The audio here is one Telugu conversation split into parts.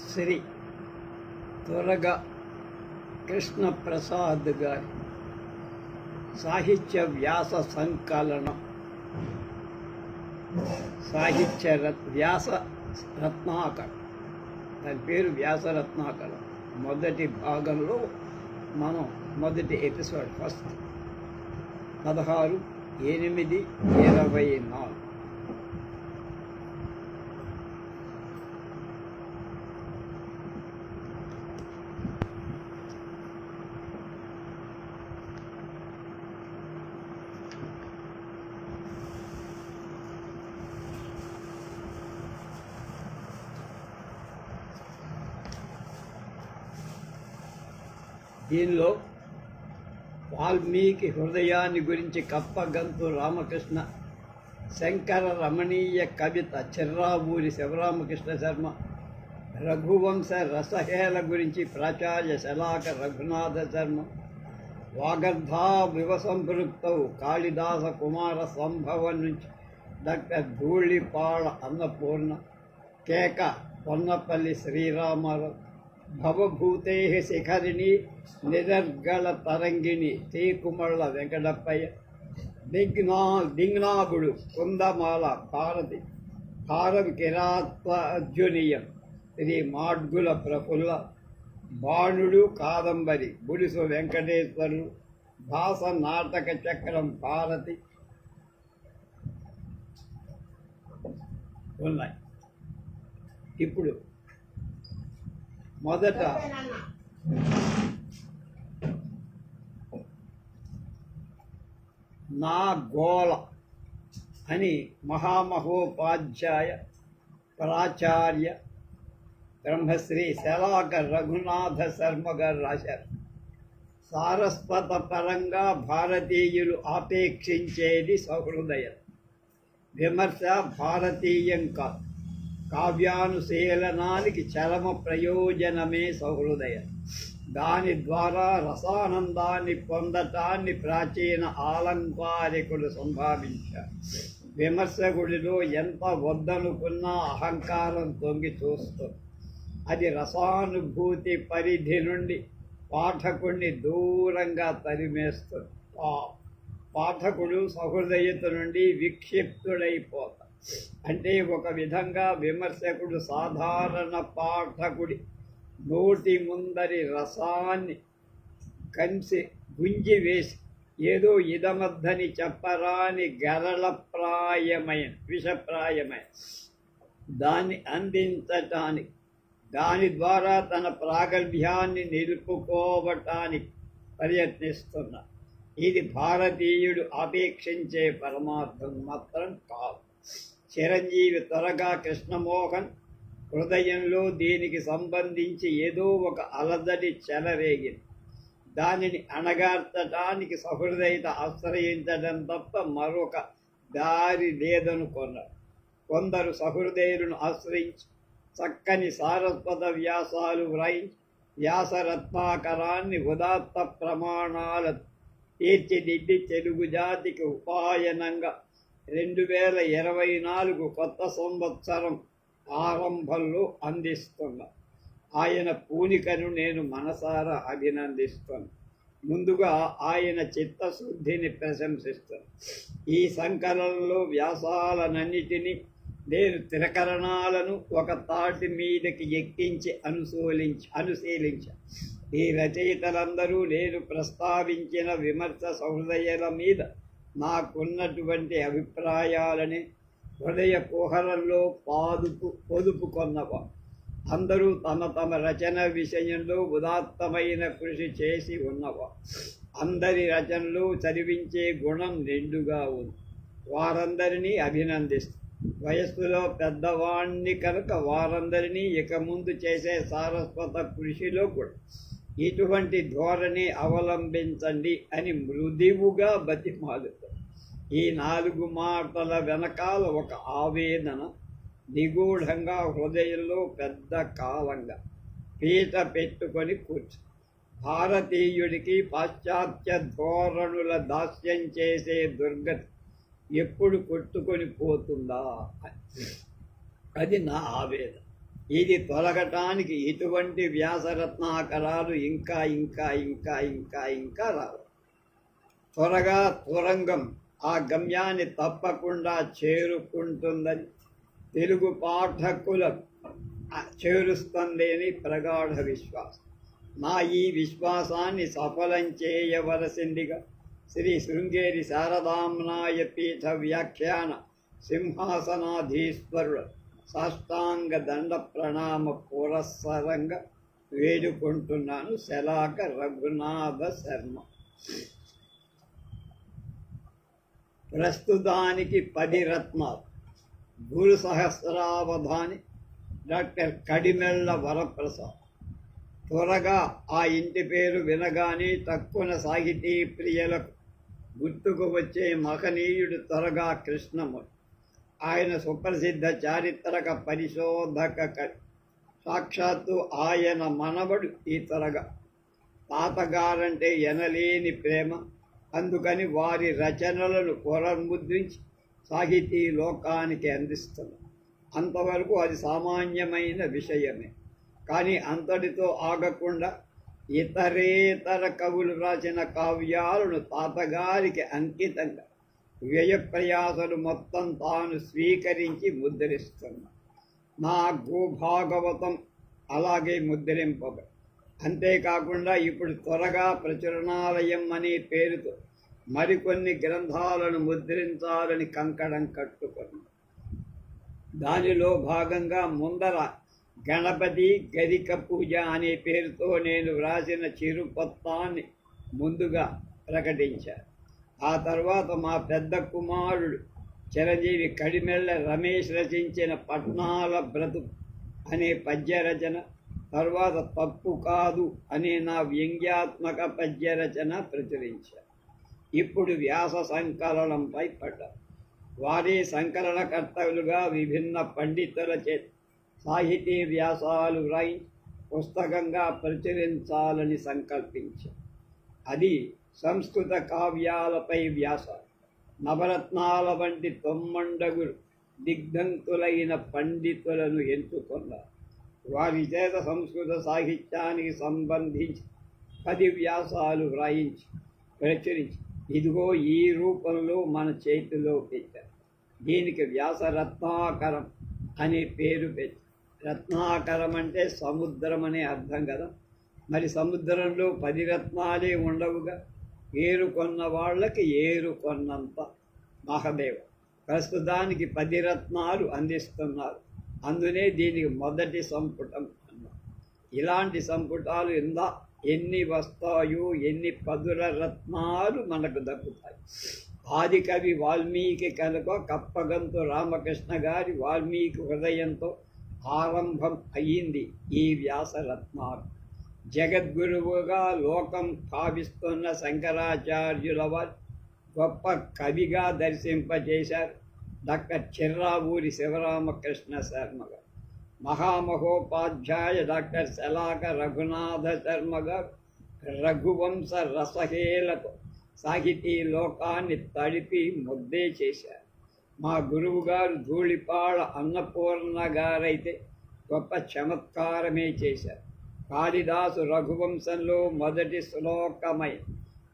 శ్రీ తురగ కృష్ణప్రసాద్ గారి సాహిత్య వ్యాస సంకలనం వ్యాస రత్నాకరం. దాని పేరు వ్యాస రత్నాకరం. మొదటి భాగంలో మనం మొదటి ఎపిసోడ్ ఫస్ట్ 16/8/24. దీనిలో వాల్మీకి హృదయాన్ని గురించి కప్పగంతు రామకృష్ణ, శంకర రమణీయ కవిత చిర్రావూరి శివరామకృష్ణ శర్మ, రఘువంశ రసహేళ గురించి ప్రాచార్య శలాక రఘునాథ శర్మ, వాగర్ధా వివసంపృక్తౌ కాళిదాస కుమార సంభవం నుంచి డాక్టర్ ధూళిపాళ అన్నపూర్ణ, కేక పొన్నపల్లి శ్రీరామారావు, భవభూతే శిఖరిణి నిరర్గళ తరంగిణి తీకుమళ్ళ వెంకటప్పయ్య, దింగ్నాభుడు కుందమాల భారతి, భారవి కిరాత్మజునీయం శ్రీ మాడ్గుల ప్రఫుల్ల, బాణుడు కాదంబరి బుడిసు వెంకటేశ్వరుడు, భాస నాటక చక్రం భారతి ఉన్నాయి. ఇప్పుడు మొదట నా గోళ అని మహామహోపాధ్యాయ ప్రాచార్య బ్రహ్మశ్రీ శలాక రఘునాథ శర్మ గారు రాశారు. సారస్వత పరంగా భారతీయులు ఆపేక్షించేది సహృదయం. విమర్శ భారతీయం కాదు. కావ్యానుశీలనానికి చరమ ప్రయోజనమే సహృదయం. దాని ద్వారా రసానందాన్ని పొందటాన్ని ప్రాచీన ఆలంకారికుడు సంభావించారు. విమర్శకుడిలో ఎంత వద్దనుకున్నా అహంకారం తొంగి చూస్తుంది. అది రసానుభూతి పరిధి నుండి పాఠకుడిని దూరంగా తరిమేస్తుంది. పాఠకుడు సహృదయత నుండి విక్షిప్తుడైపోతాడు. అంటే ఒక విధంగా విమర్శకుడు సాధారణ పాఠకుడి నోటి ముందరి రసాన్ని కంసి గుంజివేసి ఏదో ఇదమద్దని చెప్పరాని గరళప్రాయమైన విషప్రాయమైన దాన్ని అందించటానికి, దాని ద్వారా తన ప్రాగల్భ్యాన్ని నిలుపుకోవటానికి ప్రయత్నిస్తున్నారు. ఇది భారతీయుడు అపేక్షించే పరమార్థం మాత్రం కాదు. చిరంజీవి త్వరగా కృష్ణమోహన్ హృదయంలో దీనికి సంబంధించి ఏదో ఒక అలజడి చెలరేగింది. దానిని అణగార్చడానికి సహృదయత ఆశ్రయించడం తప్ప మరొక దారి లేదనుకున్నారు. కొందరు సహృదయులను ఆశ్రయించి చక్కని సారస్వత వ్యాసాలు వ్రాయించి వ్యాసరత్నాకరాన్ని ఉదాత్త ప్రమాణాల తీర్చిదిద్ది తెలుగు జాతికి ఉపాయనంగా 2024 కొత్త సంవత్సరం ఆరంభంలో అందిస్తున్నా. ఆయన పూనికను నేను మనసారా అభినందిస్తాను. ముందుగా ఆయన చిత్తశుద్ధిని ప్రశంసిస్తాను. ఈ సంకలనంలో వ్యాసాలన్నిటినీ నేను త్రికరణాలను ఒక తాటి మీదకి ఎక్కించి అనుశీలించాను. ఈ రచయితలందరూ నేను ప్రస్తావించిన విమర్శ సహృదయాల మీద నాకున్నటువంటి అభిప్రాయాలని హృదయ కుహరంలో పొదుపుకొన్నవా. అందరూ తమ తమ రచన విషయంలో ఉదాత్తమైన కృషి చేసి ఉన్నవా. అందరి రచనలు చదివించే గుణం నిండుగా ఉంది. వారందరినీ అభినందిస్తాను. వయస్సులో పెద్దవాణ్ణి కనుక వారందరినీ ఇక ముందు చేసే సారస్వత కృషిలో కూడా ఇటువంటి ధోరణి అవలంబించండి అని మృదువుగా బతిమాలుతారు. ఈ 4 మాటల వెనకాల ఒక ఆవేదన నిగూఢంగా హృదయంలో పెద్ద కాలంగా పీట పెట్టుకొని కూర్చు. భారతీయుడికి పాశ్చాత్య ధోరణుల దాస్యం చేసే దుర్గతి ఎప్పుడు కొట్టుకొని పోతుందా? అది నా ఆవేదన. ఇది తొలగటానికి ఇటువంటి వ్యాసరత్నాకరాలు ఇంకా ఇంకా ఇంకా ఇంకా ఇంకా రావు. త్వరగా తురంగం ఆ గమ్యాన్ని తప్పకుండా చేరుకుంటుందని తెలుగు పాఠకులకు చేరుస్తుందని ప్రగాఢ విశ్వాసం. నా ఈ విశ్వాసాన్ని సఫలం చేయవలసిందిగా శ్రీ శృంగేరి శారదాంనాయ పీఠ వ్యాఖ్యాన సింహాసనాధీశ్వరుడు సాష్టాంగ దండ ప్రణామ పురస్సరంగా వేడుకుంటున్నాను. శలాక రఘునాథ శర్మ. ప్రస్తుతానికి 10 రత్నాలు. గురు సహస్రావధాని డాక్టర్ కడిమెళ్ళ వరప్రసాద్. త్వరగా ఆ ఇంటి పేరు వినగానే తక్కువ సాహితీ ప్రియులకు గుర్తుకు వచ్చే మహనీయుడు త్వరగా కృష్ణమూర్తి. ఆయన సుప్రసిద్ధ చారిత్రక పరిశోధక కవి. సాక్షాత్తు ఆయన మనవడు ఈ త్వరగా. తాతగారంటే ఎనలేని ప్రేమ. అందుకని వారి రచనలను పునర్ముద్రించి సాహితీ లోకానికి అందిస్తున్నారు. అంతవరకు అది సామాన్యమైన విషయమే. కానీ అంతటితో ఆగకుండా ఇతరేతర కవులు రాసిన కావ్యాలను తాతగారికి అంకితంగా వ్యయప్రయాసలు మొత్తం తాను స్వీకరించి ముద్రిస్తున్నారు. నా గోభాగవతం అలాగే ముద్రింపబడి. అంతేకాకుండా ఇప్పుడు త్వరగా ప్రచురణాలయం అనే పేరుతో మరికొన్ని గ్రంథాలను ముద్రించాలని కంకణం కట్టుకున్నాను. దానిలో భాగంగా ముందర గణపతి గరిక పూజ అనే పేరుతో నేను వ్రాసిన చిరుపత్రాన్ని ముందుగా ప్రకటించాను. ఆ తర్వాత మా పెద్ద కుమారుడు చిరంజీవి కడిమెళ్ళ రమేష్ రచించిన పట్నాల బ్రతుకు అనే పద్య రచన, తర్వాత తప్పు కాదు అనే నా వ్యంగ్యాత్మక పద్య రచన ప్రచురించారు. ఇప్పుడు వ్యాస సంకలనంపై పడ్డారు. వారే సంకలనకర్తలుగా విభిన్న పండితుల చేత సాహితీ వ్యాసాలు వ్రాయించి పుస్తకంగా ప్రచురించాలని సంకల్పించారు. అది సంస్కృత కావ్యాలపై వ్యాసాలు. నవరత్నాల వంటి 9 దిగ్ధంతులైన పండితులను ఎంచుకున్నారు. వారి చేత సంస్కృత సాహిత్యానికి సంబంధించి 10 వ్యాసాలు వ్రాయించి ప్రచురించి ఇదిగో ఈ రూపంలో మన చేతిలో పెట్టారు. దీనికి వ్యాసరత్నాకరం అనే పేరు పెట్టి. రత్నాకరం అంటే సముద్రం అనే అర్థం కదా. మరి సముద్రంలో 10 రత్నాలే ఉండవుగా. ఏరుకొన్న వాళ్ళకి ఏరుకొన్నంత మహదేవ. ప్రస్తుతానికి 10 రత్నాలు అందిస్తున్నారు. అందునే దీనికి మొదటి సంపుటం అన్నారు. ఇలాంటి సంపుటాలు ఎన్ని వస్తాయో, ఎన్ని 10 రత్నాలు మనకు దక్కుతాయి. ఆది కవి వాల్మీకి కనుక కప్పగంతు రామకృష్ణ గారి వాల్మీకి హృదయంతో ఆరంభం అయ్యింది ఈ వ్యాసరత్నాలు. జగద్గురువుగా లోకం భావిస్తున్న శంకరాచార్యుల వారు గొప్ప కవిగా దర్శింపజేశారు డాక్టర్ చిర్రావూరి శివరామకృష్ణ శర్మ గారు. మహామహోపాధ్యాయ డాక్టర్ శలాక రఘునాథ శర్మ గారు రఘువంశ రసహేలతో సాహితీ లోకాన్ని తడిపి ముద్దే చేశారు. మా గురువు గారు ధూళిపాళ అన్నపూర్ణ గారైతే గొప్ప చమత్కారమే చేశారు. కాళిదాసు రఘువంశంలో మొదటి శ్లోకమై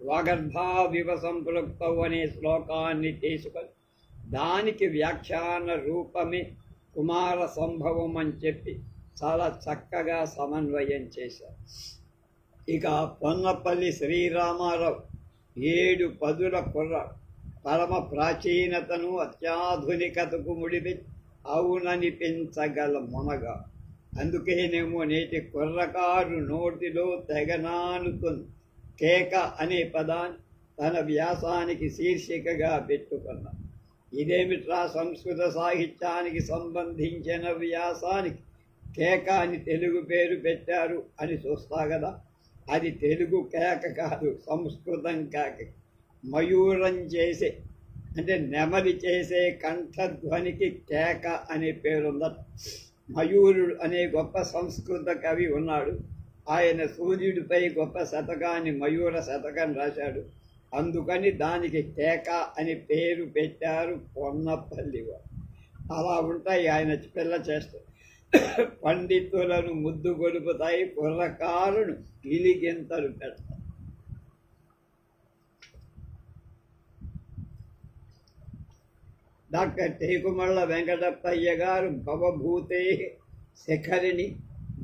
వాగర్భావివ సంపృక్తౌ అనే శ్లోకాన్ని తీసుకొని దానికి వ్యాఖ్యాన రూపమే కుమార సంభవం అని చెప్పి చాలా చక్కగా సమన్వయం చేశారు. ఇక పొన్నపల్లి శ్రీరామారావు 7 పదుల కుర్రాడు. పరమ ప్రాచీనతను అత్యాధునికతకు ముడిపి అవుననిపించగల మునగా. అందుకేనేమో నేటి కుర్రకారు నోటిలో తెగనానుతుంది కేక అనే పదాన్ని తన వ్యాసానికి శీర్షికగా పెట్టుకున్నాం. ఇదేమిట్రా, సంస్కృత సాహిత్యానికి సంబంధించిన వ్యాసానికి కేక అని తెలుగు పేరు పెట్టారు అని చూస్తా కదా. అది తెలుగు కేక కాదు, సంస్కృతం కేక. మయూరం చేసే అంటే నెమలి చేసే కంఠధ్వనికి కేక అనే పేరుందట. మయూరుడు అనే గొప్ప సంస్కృత కవి ఉన్నాడు. ఆయన సూర్యుడిపై గొప్ప శతకాన్ని మయూర శతకం రాశాడు. అందుకని దానికి కేక అని పేరు పెట్టారు పొన్నపల్లి వారు. అలా ఉంటాయి ఆయన పిల్ల చేస్తారు. పండితులను ముద్దు గొలుపుతాయి, కుర్రకారును గిలిగింతలు పెడతాయి. డాక్టర్ టేకుమళ్ళ వెంకటప్పయ్య గారు భవభూతే శిఖరిణి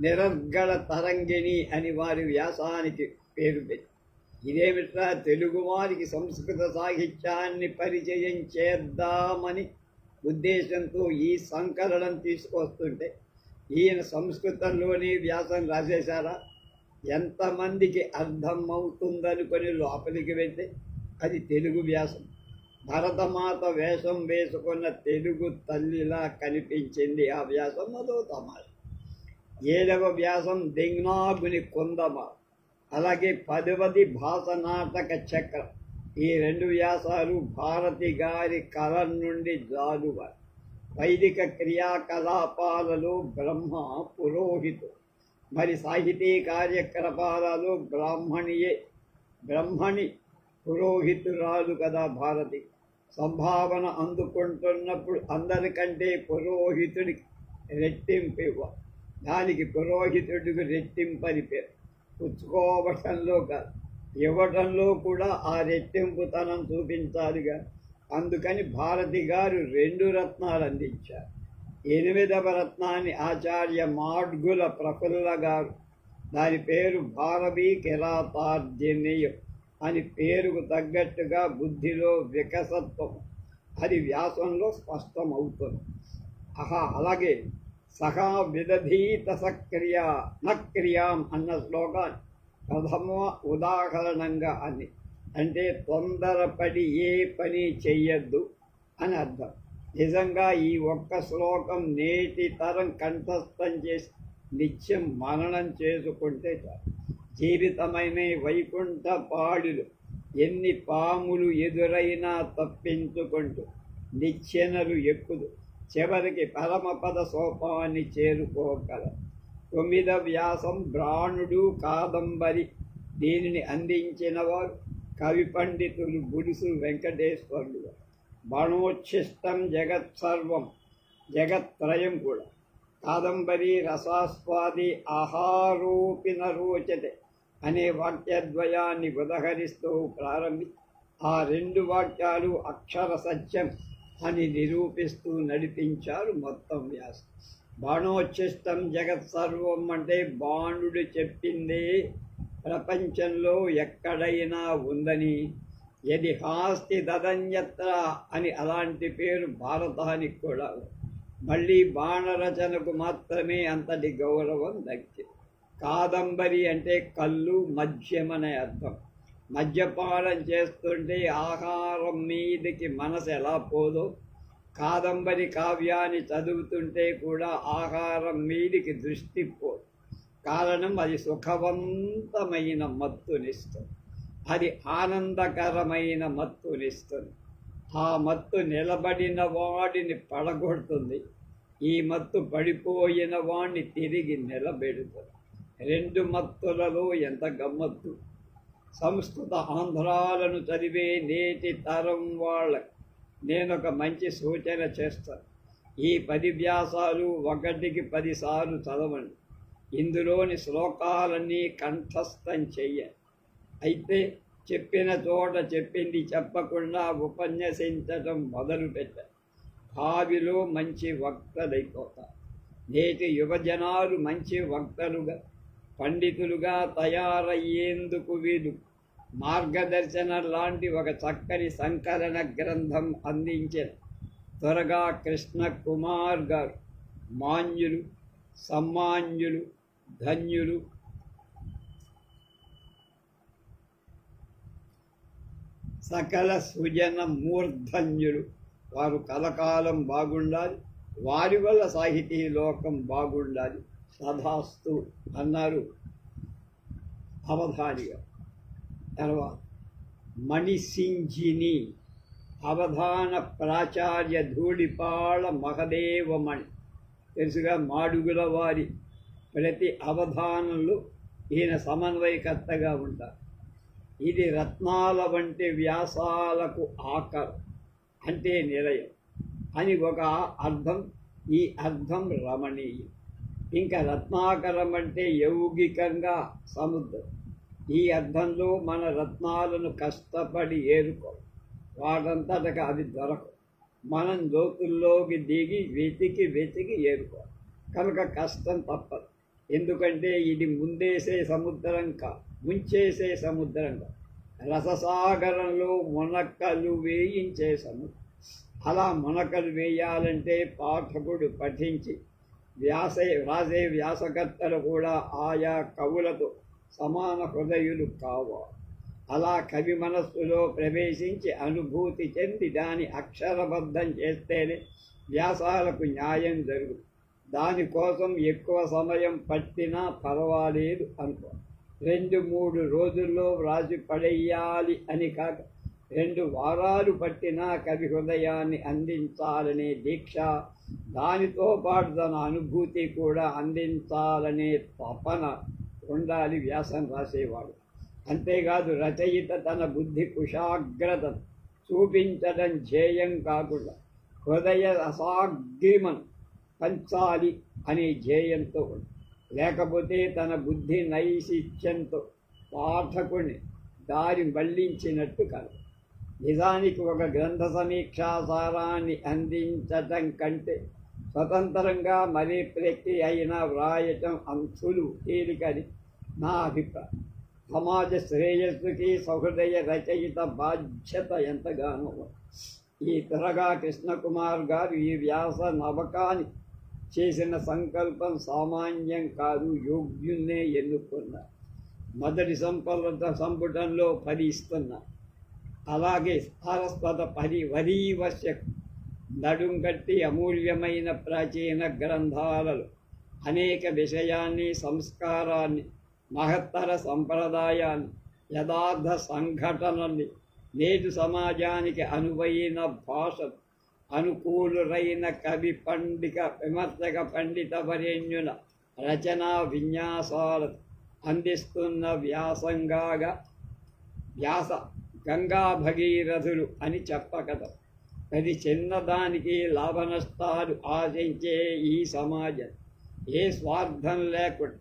నిరర్గళ తరంగిణి అని వారి వ్యాసానికి పేరు పెట్టి, ఇదేమిట్రా తెలుగు వారికి సంస్కృత సాహిత్యాన్ని పరిచయం చేద్దామని ఉద్దేశంతో ఈ సంకలనం తీసుకొస్తుంటే ఈయన సంస్కృతంలోని వ్యాసం రాసేశారా? ఎంతమందికి అర్థం అవుతుందనుకొని లోపలికి వెళ్తే అది తెలుగు వ్యాసం. భరతమాత వేషం వేసుకున్న తెలుగు తల్లిలా కనిపించింది ఆ వ్యాసం. అదో తమాష. 7వ వ్యాసం దింగ్నాగుని కుందమ, అలాగే 10వది భాస నాటక చక్రం. ఈ 2 వ్యాసాలు భారతి గారి కలం నుండి జాలువ. వైదిక క్రియాకలాపాలలో బ్రహ్మ పురోహితు, మరి సాహితీ కార్యకలాపాలలో బ్రహ్మణి పురోహితురాలు కదా భారతి. సంభావన అందుకుంటున్నప్పుడు అందరికంటే పురోహితుడికి రెట్టింపు ఇవ్వ, దానికి పురోహితుడికి రెట్టింపని పేరు. పుచ్చుకోవటంలో కాదు, ఇవ్వటంలో కూడా ఆ రెట్టింపుతనం చూపించాలిగా. అందుకని భారతి గారు 2 రత్నాలు అందించారు. 8వ రత్నాన్ని ఆచార్య మాడ్గుల ప్రఫుల్ల గారు, దాని పేరు భారవీ కిరాతార్జనీయం అని పేరుకు తగ్గట్టుగా బుద్ధిలో వికసత్వం, అది వ్యాసంలో స్పష్టమవుతుంది. అలాగే సహా విదధీత సక్రియా నక్రియాం అన్న శ్లోకాన్ని ప్రథమ ఉదాహరణంగా అని, అంటే తొందరపడి ఏ పని చెయ్యొద్దు అని అర్థం. నిజంగా ఈ ఒక్క శ్లోకం నేటి తరం కంఠస్థం చేసి నిత్యం మననం చేసుకుంటే చాలు. జీవితమైన వైకుంఠ పాడులు ఎన్ని పాములు ఎదురైనా తప్పించుకుంటూ నిచ్చెనలు ఎక్కుదు చివరికి పరమపద సోపాన్ని చేరుకోగల. 9వ వ్యాసం బ్రాహ్మణుడు కాదంబరి. దీనిని అందించిన వారు కవి పండితులు గుడిసు వెంకటేశ్వరుడు. బాణోచ్ఛిష్టం జగత్సర్వం, జగత్త్రయం కూడా. కాదంబరి రసాస్వాది ఆహారోపిన రోచతే అనే వాక్యద్వయాన్ని ఉదహరిస్తూ ప్రారంభి ఆ 2 వాక్యాలు అక్షర సత్యం అని నిరూపిస్తూ నడిపించారు మొత్తం వ్యాసం. బాణోచ్ఛిష్టం జగత్సర్వం అంటే బాణుడు చెప్పిందే ప్రపంచంలో ఎక్కడైనా ఉందని, యది హాస్తి తదన్యత్ర అని అలాంటి పేరు భారతానికి కూడా. మళ్ళీ బాణరచనకు మాత్రమే అంతటి గౌరవం దక్కింది. కాదంబరి అంటే కళ్ళు, మద్యమనే అర్థం. మద్యపానం చేస్తుంటే ఆహారం మీదకి మనసు ఎలా పోదో, కాదంబరి కావ్యాన్ని చదువుతుంటే కూడా ఆహారం మీదికి దృష్టి పోదు. కారణం అది సుఖవంతమైన మత్తునిస్తుంది, అది ఆనందకరమైన మత్తునిస్తుంది. ఆ మత్తు నిలబడిన వాడిని పడగొడుతుంది, ఈ మత్తు పడిపోయిన వాడిని తిరిగి నిలబెడుతుంది. 2 మత్తులలో ఎంత గమ్మత్తు. సంస్కృత ఆంధ్రాలను చదివే నేటి తరం వాళ్ళకి నేనొక మంచి సూచన చేస్తాను. ఈ 10 వ్యాసాలు 1కి 10 సార్లు చదవండి. ఇందులోని శ్లోకాలన్నీ కంఠస్థం చెయ్యాలి. అయితే చెప్పిన చోట చెప్పింది చెప్పకుండా ఉపన్యసించటం మొదలుపెట్టారు. భావిలో మంచి వక్తలైపోతారు. నేటి యువజనాలు మంచి వక్తలుగా, పండితులుగా తయారయ్యేందుకు వీలు మార్గదర్శనం లాంటి ఒక చక్కని సంకలన గ్రంథం అందించారు త్వరగా కృష్ణ కుమార్ గారు. మాన్యులు, సమ్మాన్యులు, ధన్యులు. సకల సుజన మూర్ధన్యులు. వారు కలకాలం బాగుండాలి, వారి వల్ల సాహితీ లోకం బాగుండాలి. సదాస్తు అన్నారు అవధానిగా. తర్వాత మణిసింజిని అవధాన ప్రాచార్య ధూళిపాళ మహదేవమణి. తెలుసుగా మాడుగుల వారి ప్రతి అవధానంలో ఈయన సమన్వయకర్తగా ఉంటారు. ఇది రత్నాల వంటి వ్యాసాలకు ఆకరం అంటే నిలయం అని ఒక అర్థం. ఈ అర్థం రమణీయం. ఇంకా రత్నాకరం అంటే యౌగికంగా సముద్రం. ఈ అర్థంలో మన రత్నాలను కష్టపడి ఏరుకో, వాటంతటగా అవి దొరకవు. మనం లోతుల్లోకి దిగి వెతికి ఏరుకో. కనుక కష్టం తప్పదు. ఎందుకంటే ఇది ముందేసే ముంచేసే సముద్రంగా రససాగరంలో మునకలు వేయించే సముద్రం. అలా మునకలు వేయాలంటే పాఠకుడు పఠించి రాసే వ్యాసకర్తలు కూడా ఆయా కవులతో సమాన హృదయులు కావాలి. అలా కవి మనస్సులో ప్రవేశించి అనుభూతి చెంది దాని అక్షరబద్ధం చేస్తేనే వ్యాసాలకు న్యాయం జరుగుతుంది. దానికోసం ఎక్కువ సమయం పట్టినా పర్వాలేదు అనుకో. 2-3 రోజుల్లో వ్రాసి పడేయాలి అని కాక 2 వారాలు పట్టినా కవి హృదయాన్ని అందించాలనే దీక్ష, దానితో పాటు తన అనుభూతి కూడా అందించాలనే తపన ఉండాలి వ్యాసం రాసేవాడు. అంతేకాదు రచయిత తన బుద్ధి కుశాగ్రత చూపించడం ధ్యేయం కాకుండా హృదయ అసాగ్రిమను పంచాలి అనే ధ్యేయంతో ఉంది. లేకపోతే తన బుద్ధి నైశిత్యంతో పాఠకుని దారి మళ్లించినట్టు కాదు. నిజానికి ఒక గ్రంథ సమీక్షా సారాన్ని అందించటం కంటే స్వతంత్రంగా మరీ ప్రక్రియ అయినా వ్రాయటం సులువు, తేలికని నా అభిప్రాయం. సమాజ శ్రేయస్సుకి సహృదయ రచయిత బాధ్యత ఎంతగానో. ఈ త్వరగా కృష్ణకుమార్ గారు ఈ వ్యాస నవకాన్ని చేసిన సంకల్పం సామాన్యం కాదు, యోగ్యున్నే ఎన్నుకున్నారు. మొదటి సంపుటంలో 10 ఇస్తున్నారు. అలాగే సారస్వత వరీవర్ష నడుంకట్టి అమూల్యమైన ప్రాచీన గ్రంథాలలో అనేక విషయాన్ని, సంస్కారాన్ని, మహత్తర సంప్రదాయాన్ని, యథార్థ సంఘటనల్ని, నేటి సమాజానికి అనువైన భాష, అనుకూలురైన కవి విమర్శక పండిత వరేణ్యుల రచనా విన్యాసాలు అందిస్తున్న వ్యాస గంగా భగీరథులు అని చెప్పగలరు. అది చిన్నదానికి లాభనష్టాలు ఆశించే ఈ సమాజం ఏ స్వార్థం లేకుండా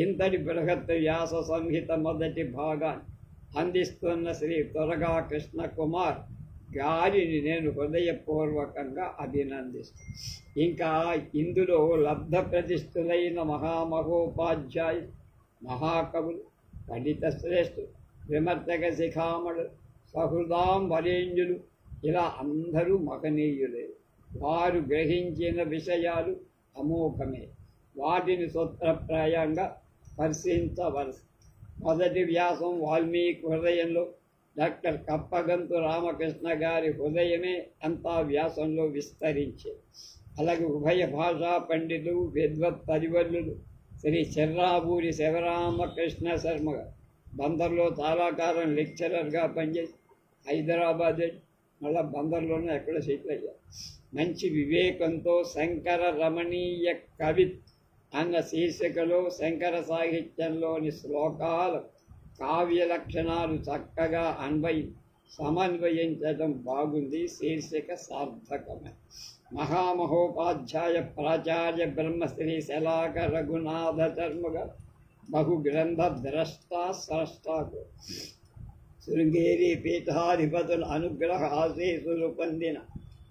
ఇంతటి బృహత్ వ్యాస సంహిత మొదటి భాగాన్ని అందిస్తున్న శ్రీ త్వరగా కృష్ణకుమార్ గారిని నేను హృదయపూర్వకంగా అభినందిస్తాను. ఇంకా ఇందులో లబ్ధ ప్రతిష్ఠులైన మహామహోపాధ్యాయు, మహాకవులు, పండిత శ్రేష్ఠులు, విమర్శక శిఖామణులు, సహృదాం వరేణ్యులు, ఇలా అందరూ మహనీయులే. వారు గ్రహించిన విషయాలు అమోఘమే. వాటిని సూత్రప్రాయంగా పరిశీలించవలసి. మొదటి వ్యాసం వాల్మీకి హృదయంలో, డాక్టర్ కప్పగంతు రామకృష్ణ గారి హృదయమే అంతా వ్యాసంలో విస్తరించే. అలాగే ఉభయ భాషా పండితులు, విద్వత్ పరివల్లులు శ్రీ చెర్రాబూరి శివరామకృష్ణ శర్మ గారు బందర్లో చాలా కాలం లెక్చరర్గా పనిచేసి హైదరాబాద్ మళ్ళీ బందర్లోనే ఎక్కడ సెటిల్ అయ్యారు. మంచి వివేకంతో శంకర రమణీయ కవి అన్న శీర్షికలో శంకర సాహిత్యంలోని శ్లోకాలు, కావ్య లక్షణాలు చక్కగా సమన్వయించడం బాగుంది. శీర్షిక సార్థకమే. మహామహోపాధ్యాయ ప్రాచార్య బ్రహ్మశ్రీ శలాక రఘునాథ శర్మగా బహుగ్రంథ స్రష్టాకు శృంగేరి పీఠాధిపతుల అనుగ్రహ ఆశీస్సులు పొందిన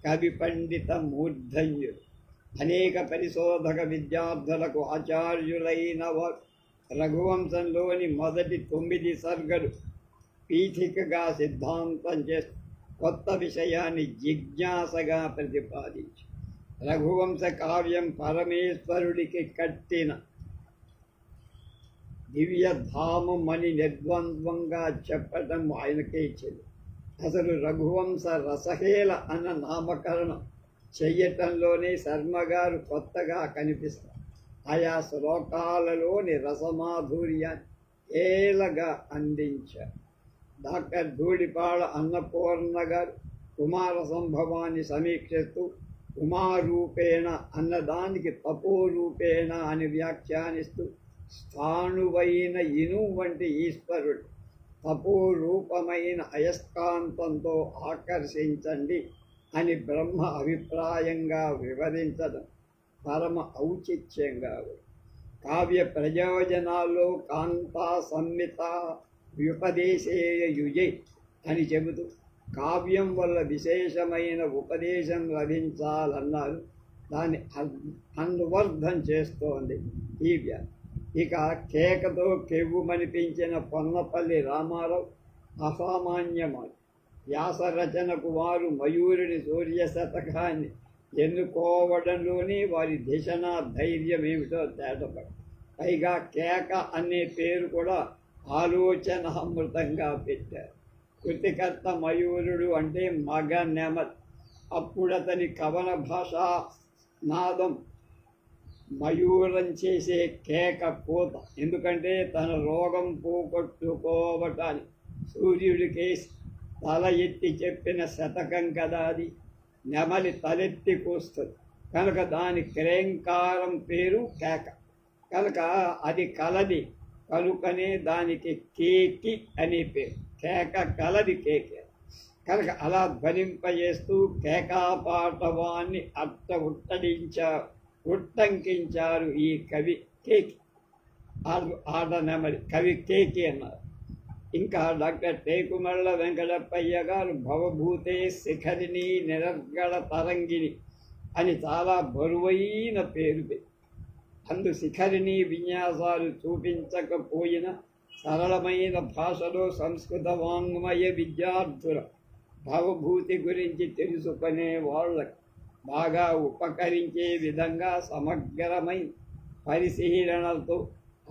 కవి పండిత మూర్ధన్యులు, అనేక పరిశోధక విద్యార్థులకు ఆచార్యులైన వారు. రఘువంశంలోని మొదటి 9 సర్గలు పీఠికగా సిద్ధాంతం చేస్తూ కొత్త విషయాన్ని జిజ్ఞాసగా ప్రతిపాదించి రఘువంశ కావ్యం పరమేశ్వరుడికి కట్టిన దివ్యధామం అని నిర్ద్వంద్వంగా చెప్పటం ఆయనకే చెల్లి. అసలు రఘువంశ రసహేల అన్న నామకరణం చెయ్యటంలోనే శర్మగారు కొత్తగా కనిపిస్తారు. ఆయా శ్లోకాలలోని రసమాధుర్యాన్ని ఏలగా అందించారు. డాక్టర్ ధూళిపాళ అన్నపూర్ణ గారు కుమార సంభవాన్ని సమీక్షిస్తూ ఉమారూపేణ అన్నదానికి తపోరూపేణ అని వ్యాఖ్యానిస్తూ స్థాణువైన ఇనుము వంటి ఈశ్వరుడు తపోరూపమైన అయస్కాంతంతో ఆకర్షించండి అని బ్రహ్మ అభిప్రాయంగా వివరించడం పరమ ఔచిత్యంగా. కావ్య ప్రయోజనాల్లో కాంతా సంహిత వ్యుపదేశేయ యుజై అని చెబుతూ కావ్యం వల్ల విశేషమైన ఉపదేశం లభించాలన్నారు. దాన్ని అనువర్ధం చేస్తోంది ఈ ఇక కేకతో కెవ్వుమనిపించిన పొన్నపల్లి రామారావు అసామాన్యమాడు. వ్యాసరచనకు వారు మయూరుని సూర్య శతకాన్ని ఎన్నుకోవడంలోనే వారి దిశన ధైర్యం ఏమిటో తేటపడు. పైగా కేక అనే పేరు కూడా ఆలోచనామృతంగా పెట్టారు. కృతికర్త మయూరుడు అంటే మగ నెమలి. అప్పుడతని కవన భాషా నాదం మయూరం చేసే కేక కూత. ఎందుకంటే తన రోగం పోగొట్టుకోవటానికి సూర్యుడికేసి తల ఎత్తి చెప్పిన శతకం కదా అది. నెమలి తలెత్తి కూస్తుంది కనుక దాని క్రేంకారం పేరు కేక. కనుక అది కలది కనుకనే దానికి కేకి అనే పేరు. కేక కలది కేకే కనుక అలా ధ్వనింపజేస్తూ కేకాపాటవాన్ని ఉట్టంకించారు ఈ కవి కేకి. ఆట నెమలి కవి కేకి అన్నారు. ఇంకా డాక్టర్ టేకుమళ్ళ వెంకటప్పయ్య గారు భవభూతే శిఖరిని నిరర్గళ తరంగిణి అని చాలా బరువైన పేరు. అందు శిఖరిని విన్యాసాలు చూపించకపోయిన సరళమైన భాషలో సంస్కృత వాంగ్మయ విద్యార్థుల భవభూతి గురించి తెలుసుకునే వాళ్ళకు బాగా ఉపకరించే విధంగా సమగ్రమైన పరిశీలనలతో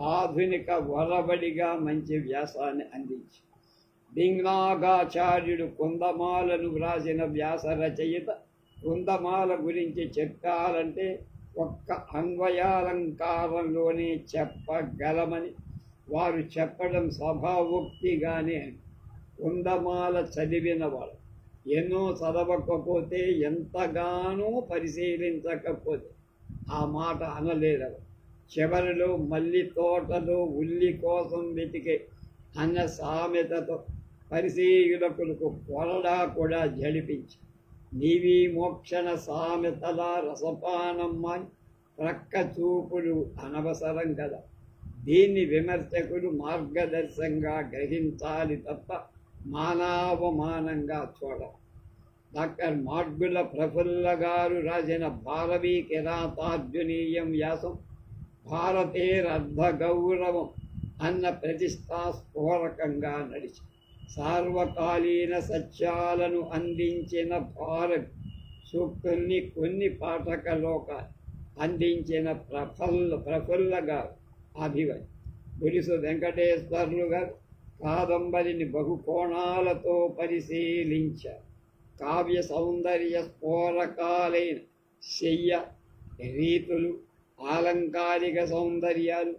ఆధునిక వరబడిగా మంచి వ్యాసాన్ని అందించి దింగ్నాగాచార్యుడు కుందమాలను వ్రాసిన వ్యాస రచయిత కుందమాల గురించి చెప్పాలంటే ఒక్క అన్వయాలంకారంలోనే చెప్పగలమని వారు చెప్పడం సభావోక్తిగానే. కుందమాల చదివిన వాళ్ళు ఎన్నో చదవకపోతే ఎంతగానో పరిశీలించకపోతే ఆ మాట అనలేరు. చివరిలో మల్లి తోటలో ఉల్లి కోసం వెతికే అన్న సామెతతో పరిశీలకులకు కొరడా కూడా జడిపించి నీవీ మోక్షణ సామెతల రసపానమ్మాని ప్రక్క చూపులు అనవసరం కదా. దీన్ని విమర్శకులు మార్గదర్శంగా గ్రహించాలి తప్ప మానవమానంగా చూడాలి. డాక్టర్ మాడ్గుల ప్రఫుల్ల గారు రాసిన భారవీ కిరాతార్జునీయం వ్యాసం భారతేరర్ధ గౌరవం అన్న ప్రతిష్టాస్ఫోరకంగా నడిచి సార్వకాలీన సత్యాలను అందించిన భారత్ కొన్ని పాఠకలోకాలు అందించిన ప్రఫుల్ల గారు అభివన్ గుడిసు వెంకటేశ్వర్లు గారు కాదంబరిని బహుకోణాలతో పరిశీలించారు. కావ్య సౌందర్య స్ఫోరకాలైన శయ్య రీతులు, ఆలంకారిక సౌందర్యాలు,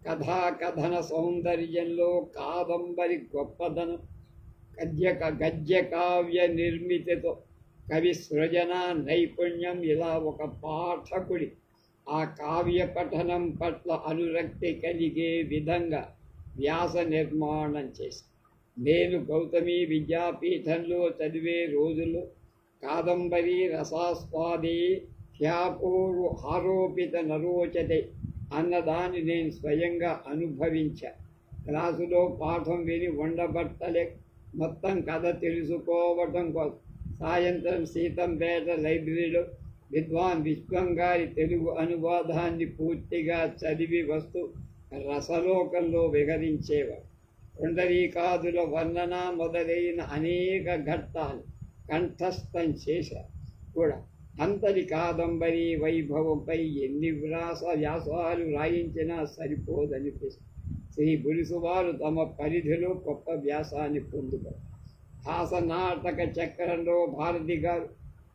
కథాకథన సౌందర్యంలో కాదంబరి గొప్పదనం, గద్య కావ్య నిర్మితితో కవి సృజన నైపుణ్యం ఇలా ఒక పాఠకుడి ఆ కావ్య పఠనం పట్ల అనురక్తి కలిగే విధంగా వ్యాస నిర్మాణం చేసి నేను గౌతమి విద్యాపీఠంలో చదివే రోజుల్లో కాదంబరి రసాస్వాదే హ్యాపూర్వ ఆరోపిత నరోచతే అన్నదాన్ని నేను స్వయంగా అనుభవించా. క్లాసులో పాఠం విని ఉండబట్టలే మొత్తం కథ తెలుసుకోవటం కోసం సాయంత్రం సీతంపేట లైబ్రరీలో విద్వాన్ విశ్వం గారి తెలుగు అనువాదాన్ని పూర్తిగా చదివి వస్తూ రసలోకంలో విహరించేవారు. పుండరీకాదుల వర్ణన మొదలైన అనేక ఘట్టాలు కంఠస్థం చేశారు కూడా. అంతటి కాదంబరి వైభవంపై ఎన్ని వ్యాసాలు రాయించినా సరిపోదనిపిస్తుంది. శ్రీ బులిసువారు తమ పరిధిలో గొప్ప వ్యాసాన్ని పొందుతారు. హాస నాటక చక్రంలో భారతి గారు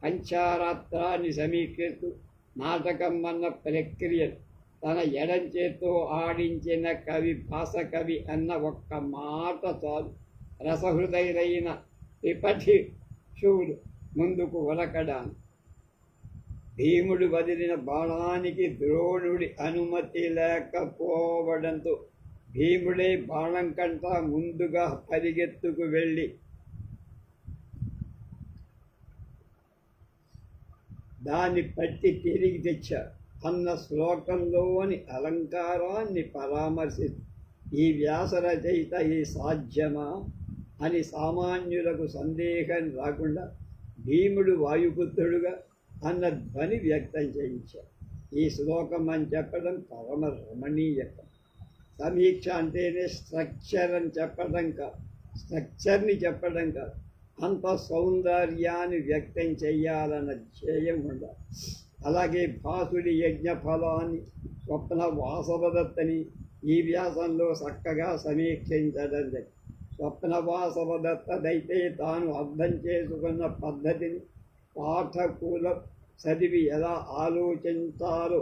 పంచారాత్రాన్ని సమీకరిస్తూ నాటకం అన్న ప్రక్రియను తన ఎడం చేత్తో ఆడించిన కవి భాసకవి అన్న ఒక్క మాట చాలు రసహృదయులైన త్రిపఠి శివుడు ముందుకు ఉరకడాను. భీముడు వదిలిన బాణానికి ద్రోణుడి అనుమతి లేకపోవడంతో భీముడే బాణం కంటా ముందుగా పరిగెత్తుకు వెళ్ళి దాన్ని పట్టి తిరిగి తెచ్చారు. అన్న శ్లోకంలోని అలంకారాన్ని పరామర్శిస్తూ ఈ వ్యాస రచయిత ఈ సాధ్యమా అని సామాన్యులకు సందేహం రాకుండా భీముడు వాయుపుత్రుడుగా అన్న ధ్వని వ్యక్తం చేయించారు. ఈ శ్లోకం అని చెప్పడం పరమ రమణీయకం. సమీక్ష అంటేనే స్ట్రక్చర్ అని చెప్పడం కాదు, స్ట్రక్చర్ని చెప్పడం కాదు, అంత సౌందర్యాన్ని వ్యక్తం చెయ్యాలన్న ధ్యేయం ఉండాలి. అలాగే భాసుడి యజ్ఞ ఫలాన్ని, స్వప్న వాసవదత్తని ఈ వ్యాసంలో చక్కగా సమీక్షించడం జరిగింది. స్వప్న వాసవదత్తదైతే తాను అర్థం చేసుకున్న పద్ధతిని పాఠకుల చదివి ఎలా ఆలోచించాలో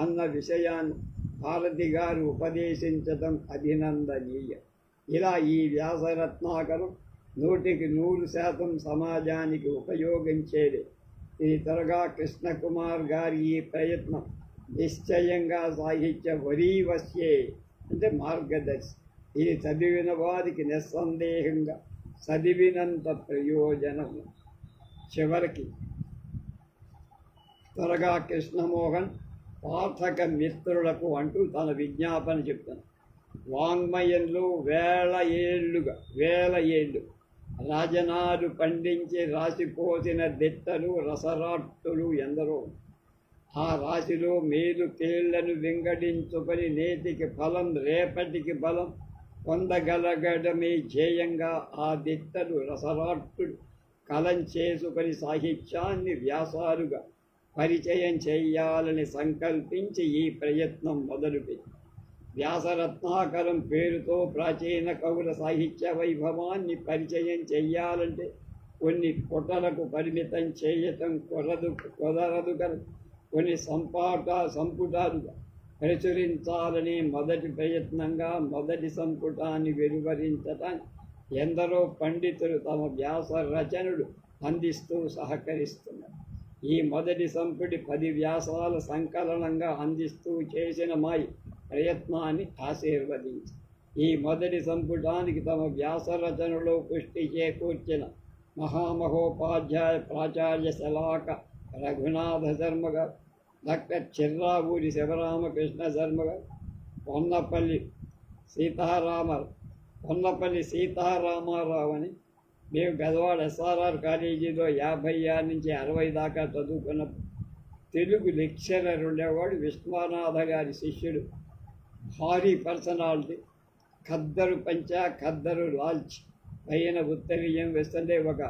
అన్న విషయాన్ని భారతి గారు ఉపదేశించడం అభినందనీయం. ఇలా ఈ వ్యాసరత్నాకరం 100% సమాజానికి ఉపయోగించేది. ఈ త్వరగా కృష్ణకుమార్ గారి ఈ ప్రయత్నం నిశ్చయంగా సాహిత్య వరీవస్యే అంటే మార్గదర్శి. ఇది చదివిన వారికి నిస్సందేహంగా చదివినంత ప్రయోజనం. చివరికి త్వరగా కృష్ణమోహన్ పాఠక మిత్రులకు అంటూ తన విజ్ఞాపన చెప్తాను. వాంగ్మయంలో వేల ఏళ్ళు రాజనాలు పండించి రాసిపోసిన దిట్టలు రసరాట్టులు ఎందరో. ఆ రాశిలో మేలు తేళ్లను వింగడించుకొని నేటికి ఫలం రేపటికి బలం పొందగలగడమే ధ్యేయంగా ఆ దిట్టలు రసరాట్టులు కలం చేసుకొని సాహిత్యాన్ని వ్యాసాలుగా పరిచయం చేయాలని సంకల్పించి ఈ ప్రయత్నం మొదలుపెట్టి వ్యాసరత్నాకరం పేరుతో ప్రాచీన కవుల సాహిత్య వైభవాన్ని పరిచయం చెయ్యాలంటే కొన్ని పుటలకు పరిమితం చేయటం కుదరదు కనుక కొన్ని సంపుటాలుగా ప్రచురించాలని మొదటి ప్రయత్నంగా మొదటి సంపుటాన్ని వెలువరించటానికి ఎందరో పండితులు తమ వ్యాస రచనలు అందిస్తూ సహకరిస్తున్నారు. ఈ మొదటి సంపుటి 10 వ్యాసాల సంకలనంగా అందిస్తూ చేసిన మా ప్రయత్నాన్ని ఆశీర్వదించి ఈ మొదటి సంపుటానికి తమ వ్యాస రచనలో పుష్టి చేకూర్చిన మహామహోపాధ్యాయ ప్రాచార్య శలాక రఘునాథ శర్మ గారు, డాక్టర్ చిర్రావూరి శివరామకృష్ణ శర్మ గారు, పొన్నపల్లి సీతారామారావు అని మేము పెదవాడ SRR కాలేజీలో 56 నుంచి 60 దాకా చదువుకున్నప్పుడు తెలుగు లెక్చరర్ ఉండేవాడు. విశ్వనాథ గారి శిష్యుడు, భారీ పర్సనాలిటీ, ఖద్దరు పంచా ఖద్దరు లాల్చి పైన ఉత్తరీయం వేస్తుంటే ఒక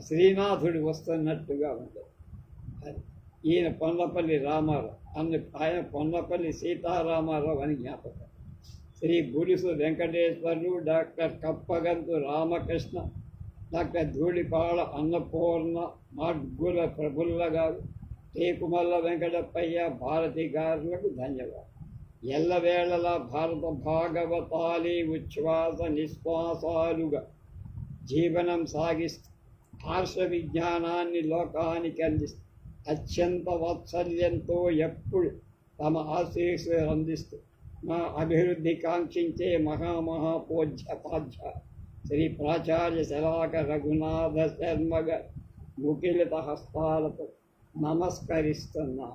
శ్రీనాథుడు వస్తున్నట్టుగా ఉంటుంది. ఈయన పొన్నపల్లి రామారావు ఆయన పొన్నపల్లి సీతారామారావు అని జ్ఞాపకం. శ్రీ బులుసు వెంకటేశ్వర్లు, డాక్టర్ కప్పగంతు రామకృష్ణ, డాక్టర్ ధూళిపాళ అన్నపూర్ణ, మార్గుల ప్రఫుల్ల గారు, టేకుమల్ల వెంకటప్పయ్య, భారతి గారులకు ధన్యవాదాలు. ఎల్లవేళలా భారత భాగవతాలి ఉచ్ఛ్వాస నిశ్వాసాలుగా జీవనం సాగిస్తూ ఆర్ష విజ్ఞానాన్ని లోకానికి అందిస్తూ అత్యంత వాత్సల్యంతో ఎప్పుడు తమ ఆశీస్సులు అందిస్తూ మా అభివృద్ధి కాంక్షించే మహామహాపోజ్యపాధ్యాయ శ్రీ ప్రాచార్య శలాక రఘునాథ శర్మ గారి ముఖిలిత హస్తాలతో నమస్కరిస్తున్నా.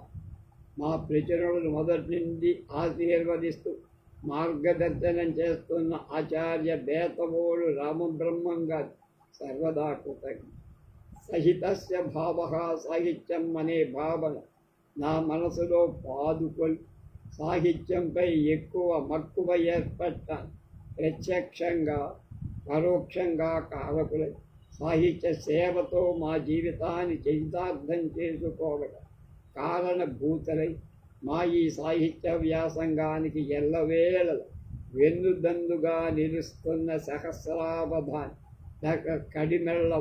మా ప్రచురణలు మొదటి నుండి ఆశీర్వదిస్తూ మార్గదర్శనం చేస్తున్న ఆచార్య బేతవోడు రామబ్రహ్మం గారు సర్వదా కృతజ్ఞ. సహితస్య భావ సాహిత్యం అనే భావన నా మనసులో పాదుకొని సాహిత్యంపై ఎక్కువ మక్కువ ఏర్పడటాన్ని ప్రత్యక్షంగా పరోక్షంగా కారకులై సాహిత్య సేవతో మా జీవితాన్ని చరితార్థం చేసుకోవడం కారణభూతులై మా ఈ సాహిత్య వ్యాసంగానికి ఎల్లవేళ వెన్నుదన్నుగా నిలుస్తున్న సహస్రావధాని డాక్టర్ కడిమిళ్ళ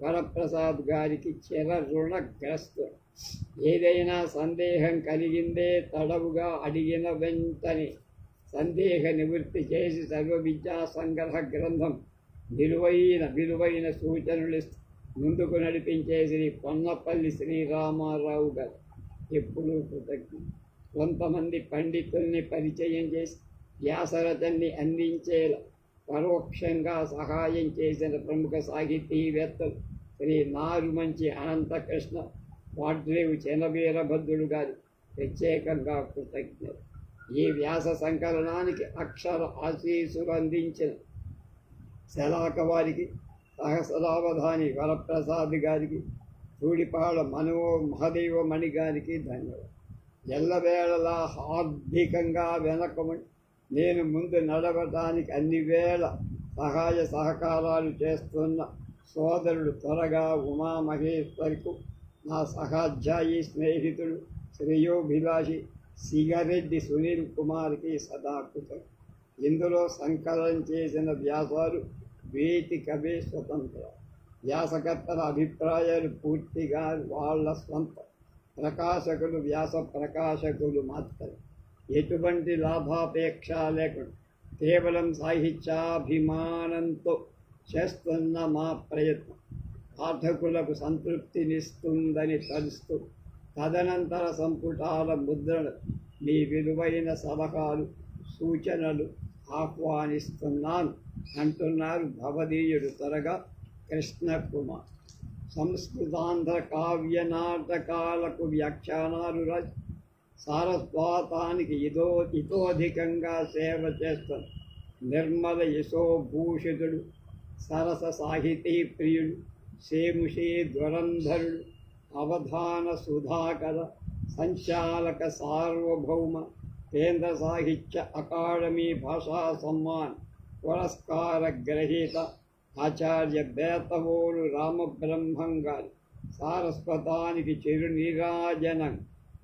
వరప్రసాద్ గారికి చిర రుణగ్రస్తుడు. ఏదైనా సందేహం కలిగిందే తడవుగా అడిగిన వెంటనే సందేహ నివృత్తి చేసి సర్వ విద్యా సంగ్రహ గ్రంథం విలువైన సూచనలు ముందుకు నడిపించే శ్రీ పొన్నపల్లి శ్రీరామారావు గారు ఎప్పుడూ కృతజ్ఞ. కొంతమంది పండితుల్ని పరిచయం చేసి వ్యాసరచనని అందించేలా పరోక్షంగా సహాయం చేసిన ప్రముఖ సాహితీవేత్తలు శ్రీ నారుమంచి అనంతకృష్ణ, వాడ్రేవు చెనవీరభద్రుడు గారి ప్రత్యేకంగా కృతజ్ఞత. ఈ వ్యాస సంకలనానికి అక్షర ఆశీస్సులు అందించిన శలాక వారికి, సహస్రావధాని వరప్రసాద్ గారికి, తూడిపాళ మహదేవమణి గారికి ధన్యవాదాలు. ఎల్లవేళలా హార్దికంగా వెనకమని నేను ముందు నడవటానికి అన్ని వేళ సహాయ సహకారాలు చేస్తున్న సోదరుడు త్వరగా ఉమామహేశ్వరికు, నా సహాధ్యాయి స్నేహితుడు శ్రేయోభిలాషి సిగారెడ్డి సునీల్ కుమార్కి సదాకృతం. ఇందులో సంకలనం చేసిన వ్యాసాలు వేటికవే స్వతంత్ర. వ్యాసకర్తల అభిప్రాయాలు పూర్తిగా వాళ్ళ స్వంత. ప్రకాశకులు వ్యాస ప్రకాశకులు మాత్రమే. ఎటువంటి లాభాపేక్ష లేకుండా కేవలం సాహిత్యాభిమానంతో చేస్తున్న మా ప్రయత్నం పాఠకులకు సంతృప్తినిస్తుందని తలుస్తూ తదనంతర సంపుటాల ముద్రణ మీ విలువైన సలహాలు సూచనలు ఆహ్వానిస్తున్నాను అంటున్నారు భవదీయుడు త్వరగా కృష్ణకుమార్. సంస్కృతాంధ్ర కావ్య నాటకాలకు వ్యాఖ్యానాలు రాసి సారస్వాతానికి ఇతోధికంగా సేవ చేస్తున్న నిర్మల యశోభూషితుడు, సరస సాహితీ ప్రియుడు, సేముషి ధ్వరంధరుడు, అవధాన సుధాకర, సంచాలక సార్వభౌమ, కేంద్ర సాహిత్య అకాడమీ భాషా సమ్మాన్ పురస్కార గ్రహీత ఆచార్య బేతవోలు రామబ్రహ్మం గారి సారస్వతానికి చిరునీరాజనం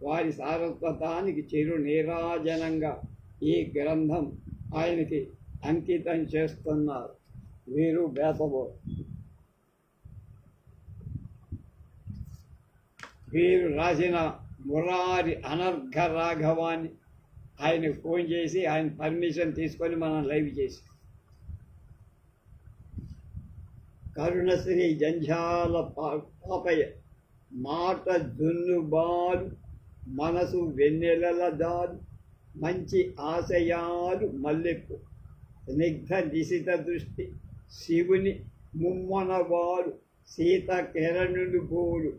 వారి సారస్వతానికి చిరునీరాజనంగా ఈ గ్రంథం ఆయనకి అంకితం చేస్తున్నారు. వీరు బేతవోలు. వీరు రాసిన మురారి అనర్ఘ రాఘవాన్ని ఆయనకు ఫోన్ చేసి ఆయన పర్మిషన్ తీసుకొని మనం లైవ్ చేసి, కరుణశ్రీ జంఝాల పాపయ్య మాట దున్నుబాలు, మనసు వెన్నెలల దాలు, మంచి ఆశయాలు మల్లెప్పు, స్నిగ్ధ నిశిత దృష్టి, శివుని ముమ్మనవారు, సీత కిరణుడు బోడు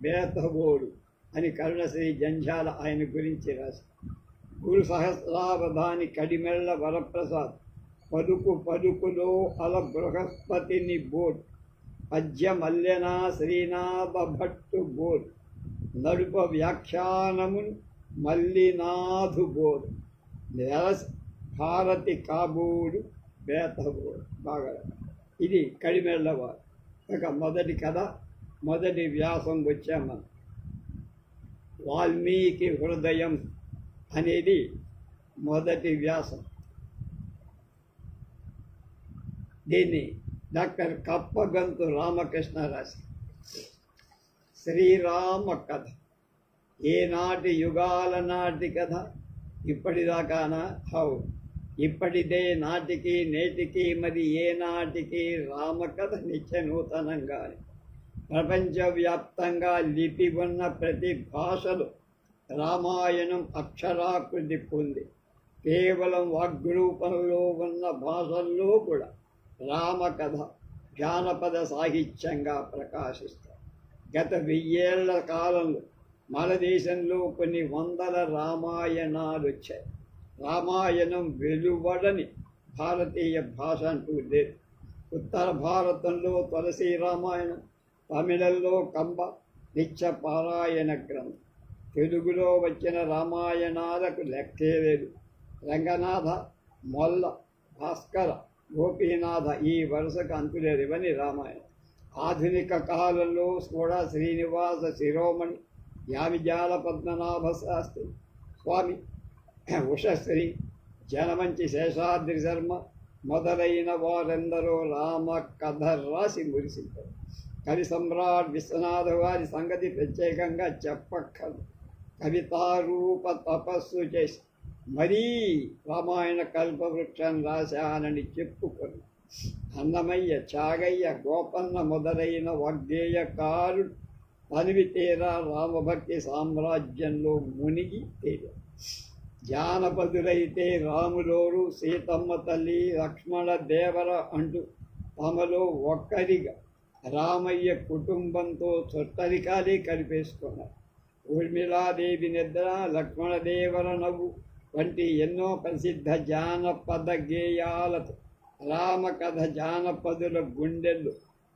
బేతబోడు అని కరుణశ్రీ జంఝాల ఆయన గురించి రాశారు. గురు సహస్రావధాని కడిమెళ్ళ వరప్రసాద్ పలుకు పలుకులో అల బృహస్పతిని బోట్, పద్యమల్లెనా శ్రీనాథ భట్టు బోట్, నడుప వ్యాఖ్యానమును మల్లినాథు బోడు, భారతి కాబోడు బేతబోడు. బాగా ఇది కడిమెళ్ళవారు. ఇక మొదటి కథ, మొదటి వ్యాసం వచ్చామని. వాల్మీకి హృదయం అనేది మొదటి వ్యాసం. దీన్ని డాక్టర్ కప్పగంతు రామకృష్ణ రాసి. శ్రీరామ కథ ఏనాటి యుగాల నాటి కథ, ఇప్పటిదాకానా? హౌ ఇప్పటిదే నాటికి నేటికి, మరి ఏనాటికి రామకథ నిత్య నూతనంగానే. ప్రపంచవ్యాప్తంగా లిపి ఉన్న ప్రతి భాషలో రామాయణం అక్షరాకృతి పొంది, కేవలం వాగ్రూపంలో ఉన్న భాషల్లో కూడా రామకథ జానపద సాహిత్యంగా ప్రకాశిస్తాయి. గత 1000 ఏళ్ల కాలంలో మన దేశంలో కొన్ని వందల రామాయణాలు వచ్చాయి. రామాయణం వెలువడని భారతీయ భాష అంటూ లేదు. ఉత్తర భారతంలో తులసి రామాయణం, తమిళంలో కంబ నిత్య పారాయణ గ్రంథం, తెలుగులో వచ్చిన రామాయణాలకు లెక్కే లేదు. రంగనాథ, మొల్ల, భాస్కర, గోపీనాథ ఈ వరుసకు అంతులేదు. ఇవన్నీ రామాయణం. ఆధునిక కాలంలో కూడా శ్రీనివాస శిరోమణి, యామిజాల పద్మనాభ శాస్త్రి, స్వామి ఉషశ్రీ, జనమంచి శేషాద్రి శర్మ మొదలైన వారెందరో రామ కథ రాసి మురిసింటారు. కవి సమ్రాట్ విశ్వనాథ వారి సంగతి ప్రత్యేకంగా చెప్పక్కర్లేదు. కవితారూప తపస్సు చేసి మరీ రామాయణ కల్పవృక్షం రాశానని చెప్పుకొని అన్నమయ్య, చాగయ్య, గోపన్న మొదలైన వాగ్గేయకారులు తనివి తీరా రామభక్తి సామ్రాజ్యంలో మునిగి తేలారు. జానపదులైతే రాములోరు, సీతమ్మ తల్లి, లక్ష్మణ దేవర అంటూ తమలో ఒక్కరిగా రామయ్య కుటుంబంతో చుట్టరికాలే కలిపేసుకున్నారు. ఊర్మిళాదేవి నిద్ర, లక్ష్మణదేవర నవ్వు వంటి ఎన్నో ప్రసిద్ధ జానపద గేయాలతో రామకథ జానపదుల గుండెల్లో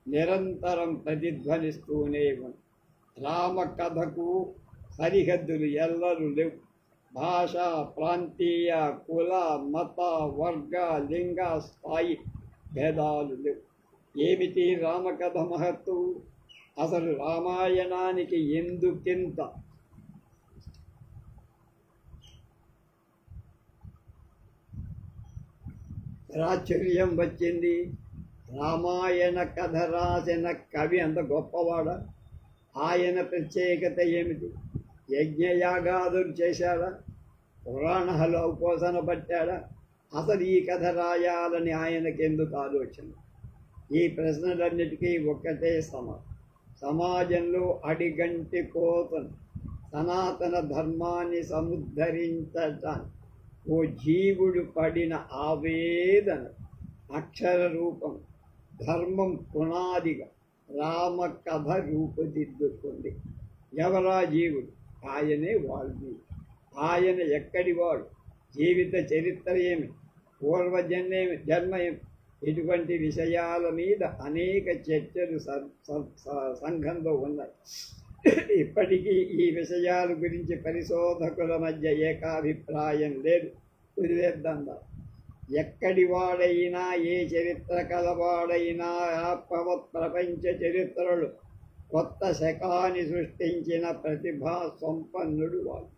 నిరంతరం ప్రతిధ్వనిస్తూనే ఉంది. రామకథకు సరిహద్దులు ఎల్లరూ లేవు. భాష, ప్రాంతీయ, కుల, మత, వర్గ, లింగ, స్థాయి భేదాలు లేవు. ఏమిటి రామకథ మహత్తు? అసలు రామాయణానికి ఎందుకింత ప్రాచుర్యం వచ్చింది? రామాయణ కథ రాసిన కవి అంత గొప్పవాడా? ఆయన ప్రత్యేకత ఏమిటి? యజ్ఞయాగాదులు చేశాడా? పురాణాలు ఉపోసన పట్టాడా? అసలు ఈ కథ రాయాలని ఆయనకెందుకు ఆలోచన? ఈ ప్రశ్నలన్నిటికీ ఒక్కటే సమాజంలో అడిగంటి కోసం సనాతన ధర్మాన్ని సముద్ధరించటానికి ఓ జీవుడు పడిన ఆవేదన అక్షర రూపం, ధర్మం పునాదిగా రామకథ రూపుదిద్దుకుంది. ఎవరా జీవుడు? ఆయనే వాల్మీకి. ఆయన ఎక్కడివాడు? జీవిత చరిత్ర ఏమి? జన్మ ఏమి? ఇటువంటి విషయాల మీద అనేక చర్చలు సంఘంలో ఉన్నాయి. ఇప్పటికీ ఈ విషయాల గురించి పరిశోధకుల మధ్య ఏకాభిప్రాయం లేదు. వదిలేద్దాం. ఎక్కడి వాడైనా, ఏ చరిత్ర కలవాడైనా ప్రపంచ చరిత్రలు కొత్త శకాన్ని సృష్టించిన ప్రతిభా సంపన్నుడు వాడు.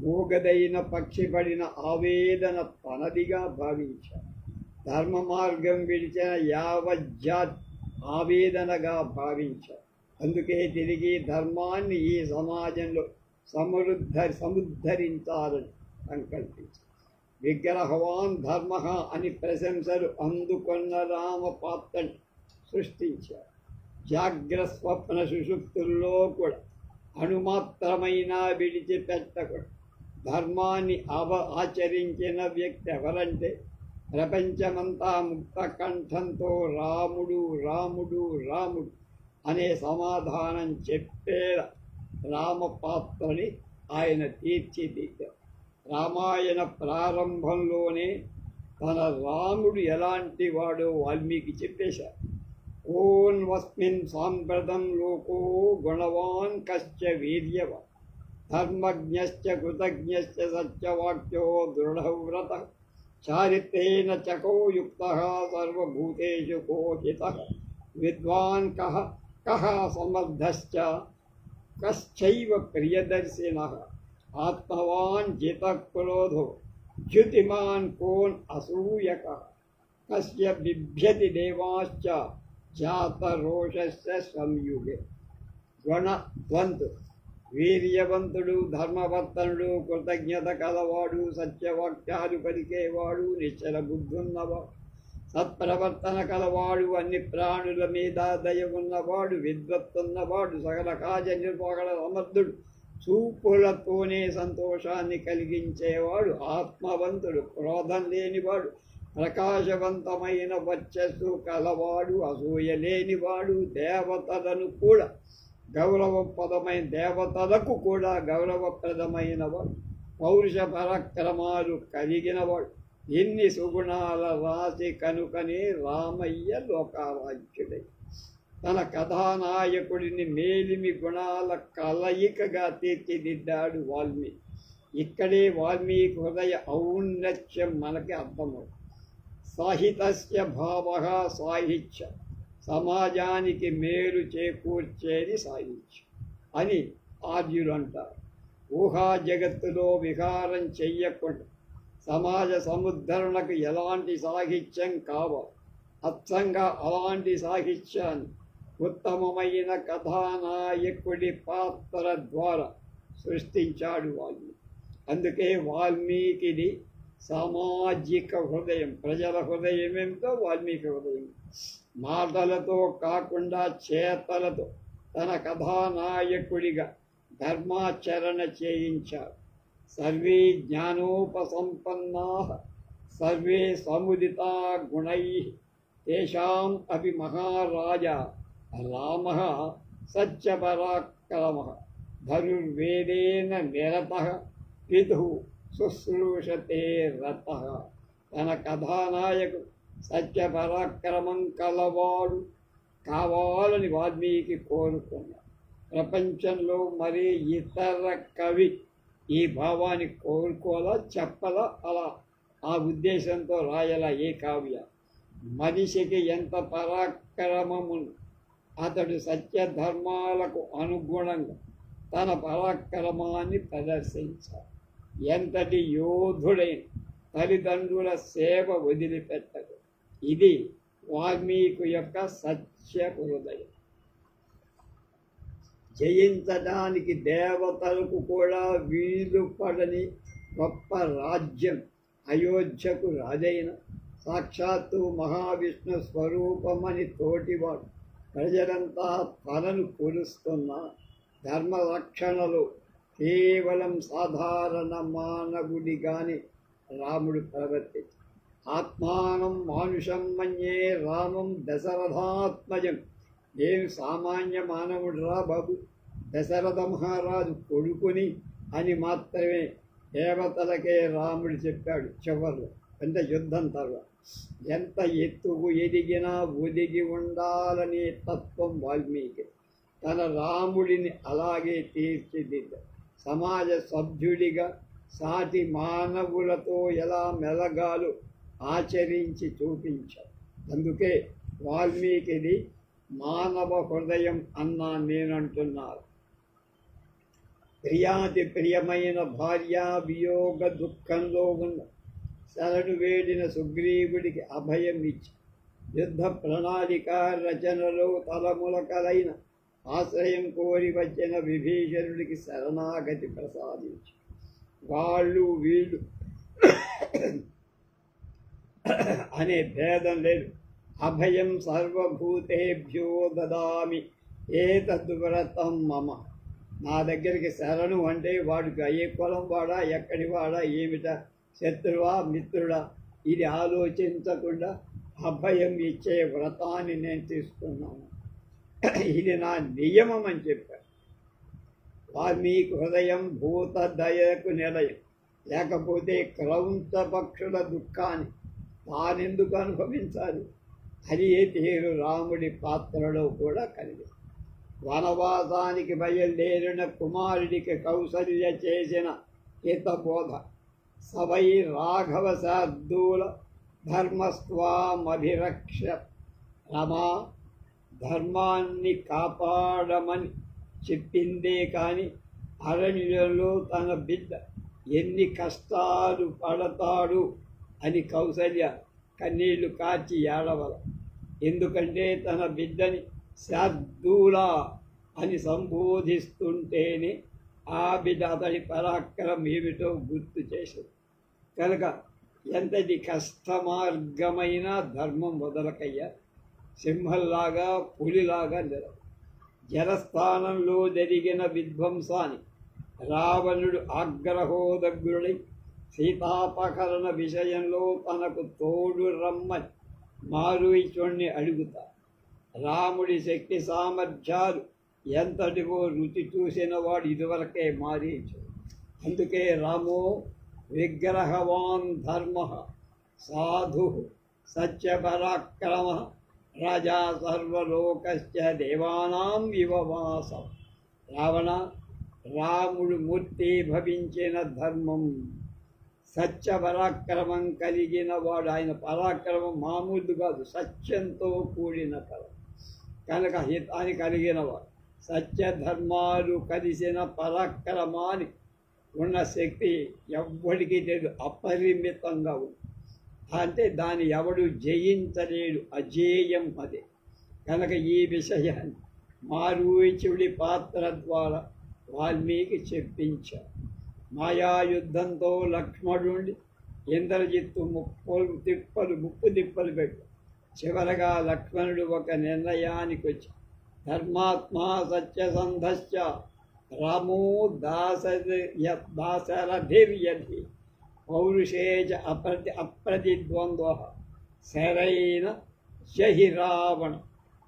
మూగదైన పక్షి పడిన ఆవేదన తనదిగా భావించాడు. ధర్మ మార్గం విడిచిన యావజ్జాత్ ఆవేదనగా భావించాడు. అందుకే తిరిగి ధర్మాన్ని ఈ సమాజంలో సముద్ధరించాలని సంకల్పించారు. విగ్రహవాన్ ధర్మ అని ప్రశంసలు అందుకున్న రామపాత్రను సృష్టించారు. జాగ్రస్వప్న సుషుప్తుల్లో కూడా అణుమాత్రమైన విడిచిపెట్టకూడదు. ధర్మాన్ని ఆచరించిన వ్యక్తి ఎవరంటే ప్రపంచమంతా ముక్త కంఠంతో రాముడు రాముడు రాముడు అనే సమాధానం చెప్పేలా రామపాత్రని ఆయన తీర్చిదిద్దారు. రామాయణ ప్రారంభంలోనే తన రాముడు ఎలాంటి వాడో వాల్మీకి చెప్పేశారు. ఓన్వస్మిన్ సాంప్రదం లోకో గుణవాన్ కశ్చ వీర్యవాన్ ధర్మజ్ఞశ్చ కృతజ్ఞశ్చ సత్యవాక్యో దృఢవ్రత చారిత్రేణ చకో యుక్తః సర్వభూతేషు కోహితః విద్వాన్ కః సమర్థశ్చ కశ్చైవ ప్రియదర్శినః ఆత్మవాన్ జితక్రోధో చ్యుతిమాన్ కోన్ అసూయకః కస్య బిభ్యతి దేవాశ్చ జాతరోషస్య సంయుగే. గుణవంతుడు, వీర్యవంతుడు, ధర్మవర్తనుడు, కృతజ్ఞత కలవాడు, సత్యవాక్యాలు పలికేవాడు, నిశ్చల బుద్ధున్నవాడు, సత్ప్రవర్తన కలవాడు, అన్ని ప్రాణుల మీద దయ ఉన్నవాడు, విద్వత్తున్నవాడు, సకల కార్య నిర్వహణ సమర్థుడు, చూపులతోనే సంతోషాన్ని కలిగించేవాడు, ఆత్మవంతుడు, క్రోధం లేనివాడు, ప్రకాశవంతమైన వర్చస్సు కలవాడు, అసూయ లేనివాడు, దేవతలకు కూడా గౌరవప్రదమైన వాడు, పౌరుష పరాక్రమాలు కలిగినవాడు. ఎన్ని సుగుణాల రాశి కనుకనే రామయ్య లోకారాజ్యుడై తన కథానాయకుడిని మేలిమి గుణాల కలయికగా తీర్చిదిద్దాడు వాల్మీకి. ఇక్కడే వాల్మీకి హృదయ ఔన్నత్యం మనకి అర్థమవుతుంది. సాహితస్య భావః సాహిత్య, సమాజానికి మేలు చేకూర్చేది సాహిత్యం అని ఆర్యులు అంటారు. ఊహా జగత్తులో విహారం చెయ్యకుండా సమాజ సముద్ధరణకు ఎలాంటి సాహిత్యం కావాలి, అచ్చంగా అలాంటి సాహిత్యాన్ని ఉత్తమమైన కథానాయకుడి పాత్ర ద్వారా సృష్టించాడు వాల్మీకి. అందుకే వాల్మీకిది సామాజిక హృదయం. ప్రజల హృదయం ఏమిటో వాల్మీకి హృదయం. మాటలతో కాకుండా చేతలతో తన కథానాయకుడిగా ధర్మాచరణ చేయించారు. సర్వే జ్ఞానోపసంపన్నాః సర్వే సముదితా గుణైః తేషాం అపి మహారాజా రామः సత్యపరాక్రమः ధనుర్వేదేన నిరతः పితుః శుశ్రూషతే రతः. తన కథానాయకుడు సత్యపరాక్రమం కలవాడు కావాలని వాల్మీకి కోరుకున్నాడు. ప్రపంచంలో మరీ ఇతర కవి ఈ భావాన్ని కోరుకోలా, చెప్పలా, అలా ఆ ఉద్దేశంతో రాయలా ఏ కావ్య. మనిషికి ఎంత పరాక్రమము, అతడు సత్యధర్మాలకు అనుగుణంగా తన పరాక్రమాన్ని ప్రదర్శించాలి. ఎంతటి యోధుడైన తల్లిదండ్రుల సేవ వదిలిపెట్టదు. ఇది వాల్మీకి యొక్క సత్య హృదయం. జయించడానికి దేవతలకు కూడా వీలు పడని గొప్ప రాజ్యం అయోధ్యకు రాజైన సాక్షాత్తు మహావిష్ణు స్వరూపమని తోటివాడు ప్రజలంతా తనను కొలుస్తున్న ధర్మరక్షణలో కేవలం సాధారణ మానవుడిగానే రాముడు ప్రవర్తించి ఆత్మానం మానుషం మన్యే రామం దశరథాత్మజం. నేను సామాన్య మానవుడు రా బాబు, దశరథ మహారాజు కొడుకుని అని మాత్రమే దేవతలకే రాముడు చెప్పాడు చివరిలో. అంటే యుద్ధం తర్వాత ఎంత ఎత్తుకు ఎదిగినా ఒదిగి ఉండాలనే తత్వం వాల్మీకి. తన రాముడిని అలాగే తీర్చిదిద్దాడు. సమాజ సభ్యుడిగా సాటి మానవులతో ఎలా మెలగాలో ఆచరించి చూపించాడు. అందుకే వాల్మీకిది మానవ హృదయం అన్నా నేనంటున్నారు. ప్రియాతి ప్రియమైన భార్య వియోగ దుఃఖంలో ఉన్న శరణు వేడిన సుగ్రీవుడికి అభయం ఇచ్చి యుద్ధ ప్రణాళిక రచనలో తలములకలైన ఆశ్రయం కోరి వచ్చిన విభీషణుడికి శరణాగతి ప్రసాదించి వాళ్ళు వీళ్ళు అనే భేదం లేదు. అభయం సర్వభూతేభ్యో దదామి ఏతద్వ్రతం మమ. నా దగ్గరికి శరణు అంటే వాడికి ఏ కులం వాడా, ఎక్కడి వాడా, ఏమిటా, శత్రువా మిత్రుడా, ఇది ఆలోచించకుండా అభయం ఇచ్చే వ్రతాన్ని నేను తీసుకున్నాను. ఇది నా నియమం అని చెప్పారు. వాల్మీకి హృదయం భూత దయకు నిలయం. లేకపోతే క్రౌంచ పక్షుల దుఃఖాన్ని తానెందుకు అనుభవించాలి? అది తీరు రాముడి పాత్రలో కూడా కలిగింది. వనవాసానికి బయలుదేరిన కుమారుడికి కౌసల్య చేసిన హితబోధ సవై రాఘవ శార్దూల ధర్మస్వామభిరక్ష. రమా ధర్మాన్ని కాపాడమని చెప్పిందే కానీ అరణ్యంలో తన బిడ్డ ఎన్ని కష్టాలు పడతాడు అని కౌసల్య కన్నీళ్లు కార్చి ఏడవల. ఎందుకంటే తన బిడ్డని శార్దూలా అని సంబోధిస్తుంటేనే ఆ బిడ్డ అతడి పరాక్రమం ఏమిటో గుర్తు చేసింది. కనుక ఎంతటి కష్టమార్గమైన ధర్మం వదలకయ్యా. సింహంలాగా పులిలాగా నిలవ. జలస్థానంలో జరిగిన విధ్వంసాన్ని రావణుడు ఆగ్రహోదగ్రుడై సీతాపహరణ విషయంలో తనకు తోడు రమ్మని మారీచుణ్ణి అడుగుతా. రాముడి శక్తి సామర్థ్యాలు ఎంతటివో రుచి చూసిన వాడు ఇదివరకే మారీచు. అందుకే రామో విగ్రహవాన్ ధర్మ సాధు సత్యపరాక్రమ రాజా సర్వలోకశ్చ దేవానాం వివవాసం. రావణ, రాముడు మూర్తి భవించిన ధర్మం, సత్య పరాక్రమం కలిగిన వాడు. ఆయన పరాక్రమం మామూలు కాదు, సత్యంతో కూడిన పరం. కనుక హితాన్ని కలిగిన వాడు. సత్య ధర్మాలు కలిసిన పరాక్రమానికి ఉన్న శక్తి ఎవ్వడికి లేదు, అపరిమితంగా ఉంది. అంటే దాన్ని ఎవడు జయించలేడు, అజేయం అదే. కనుక ఈ విషయాన్ని మారీచుడి పాత్ర ద్వారా వాల్మీకి చెప్పించారు. మాయాయుద్ధంతో లక్ష్మణుడి ఇంద్రజిత్తు ముప్పు తిప్పలు పెట్టు. చివరగా లక్ష్మణుడు ఒక నిర్ణయానికి వచ్చి ధర్మాత్మా సత్యసంధశ్చ రామో దాశరథిర్యధి పౌరుషేజ అప్రతిద్వంద్వ శరైన జహి రావణ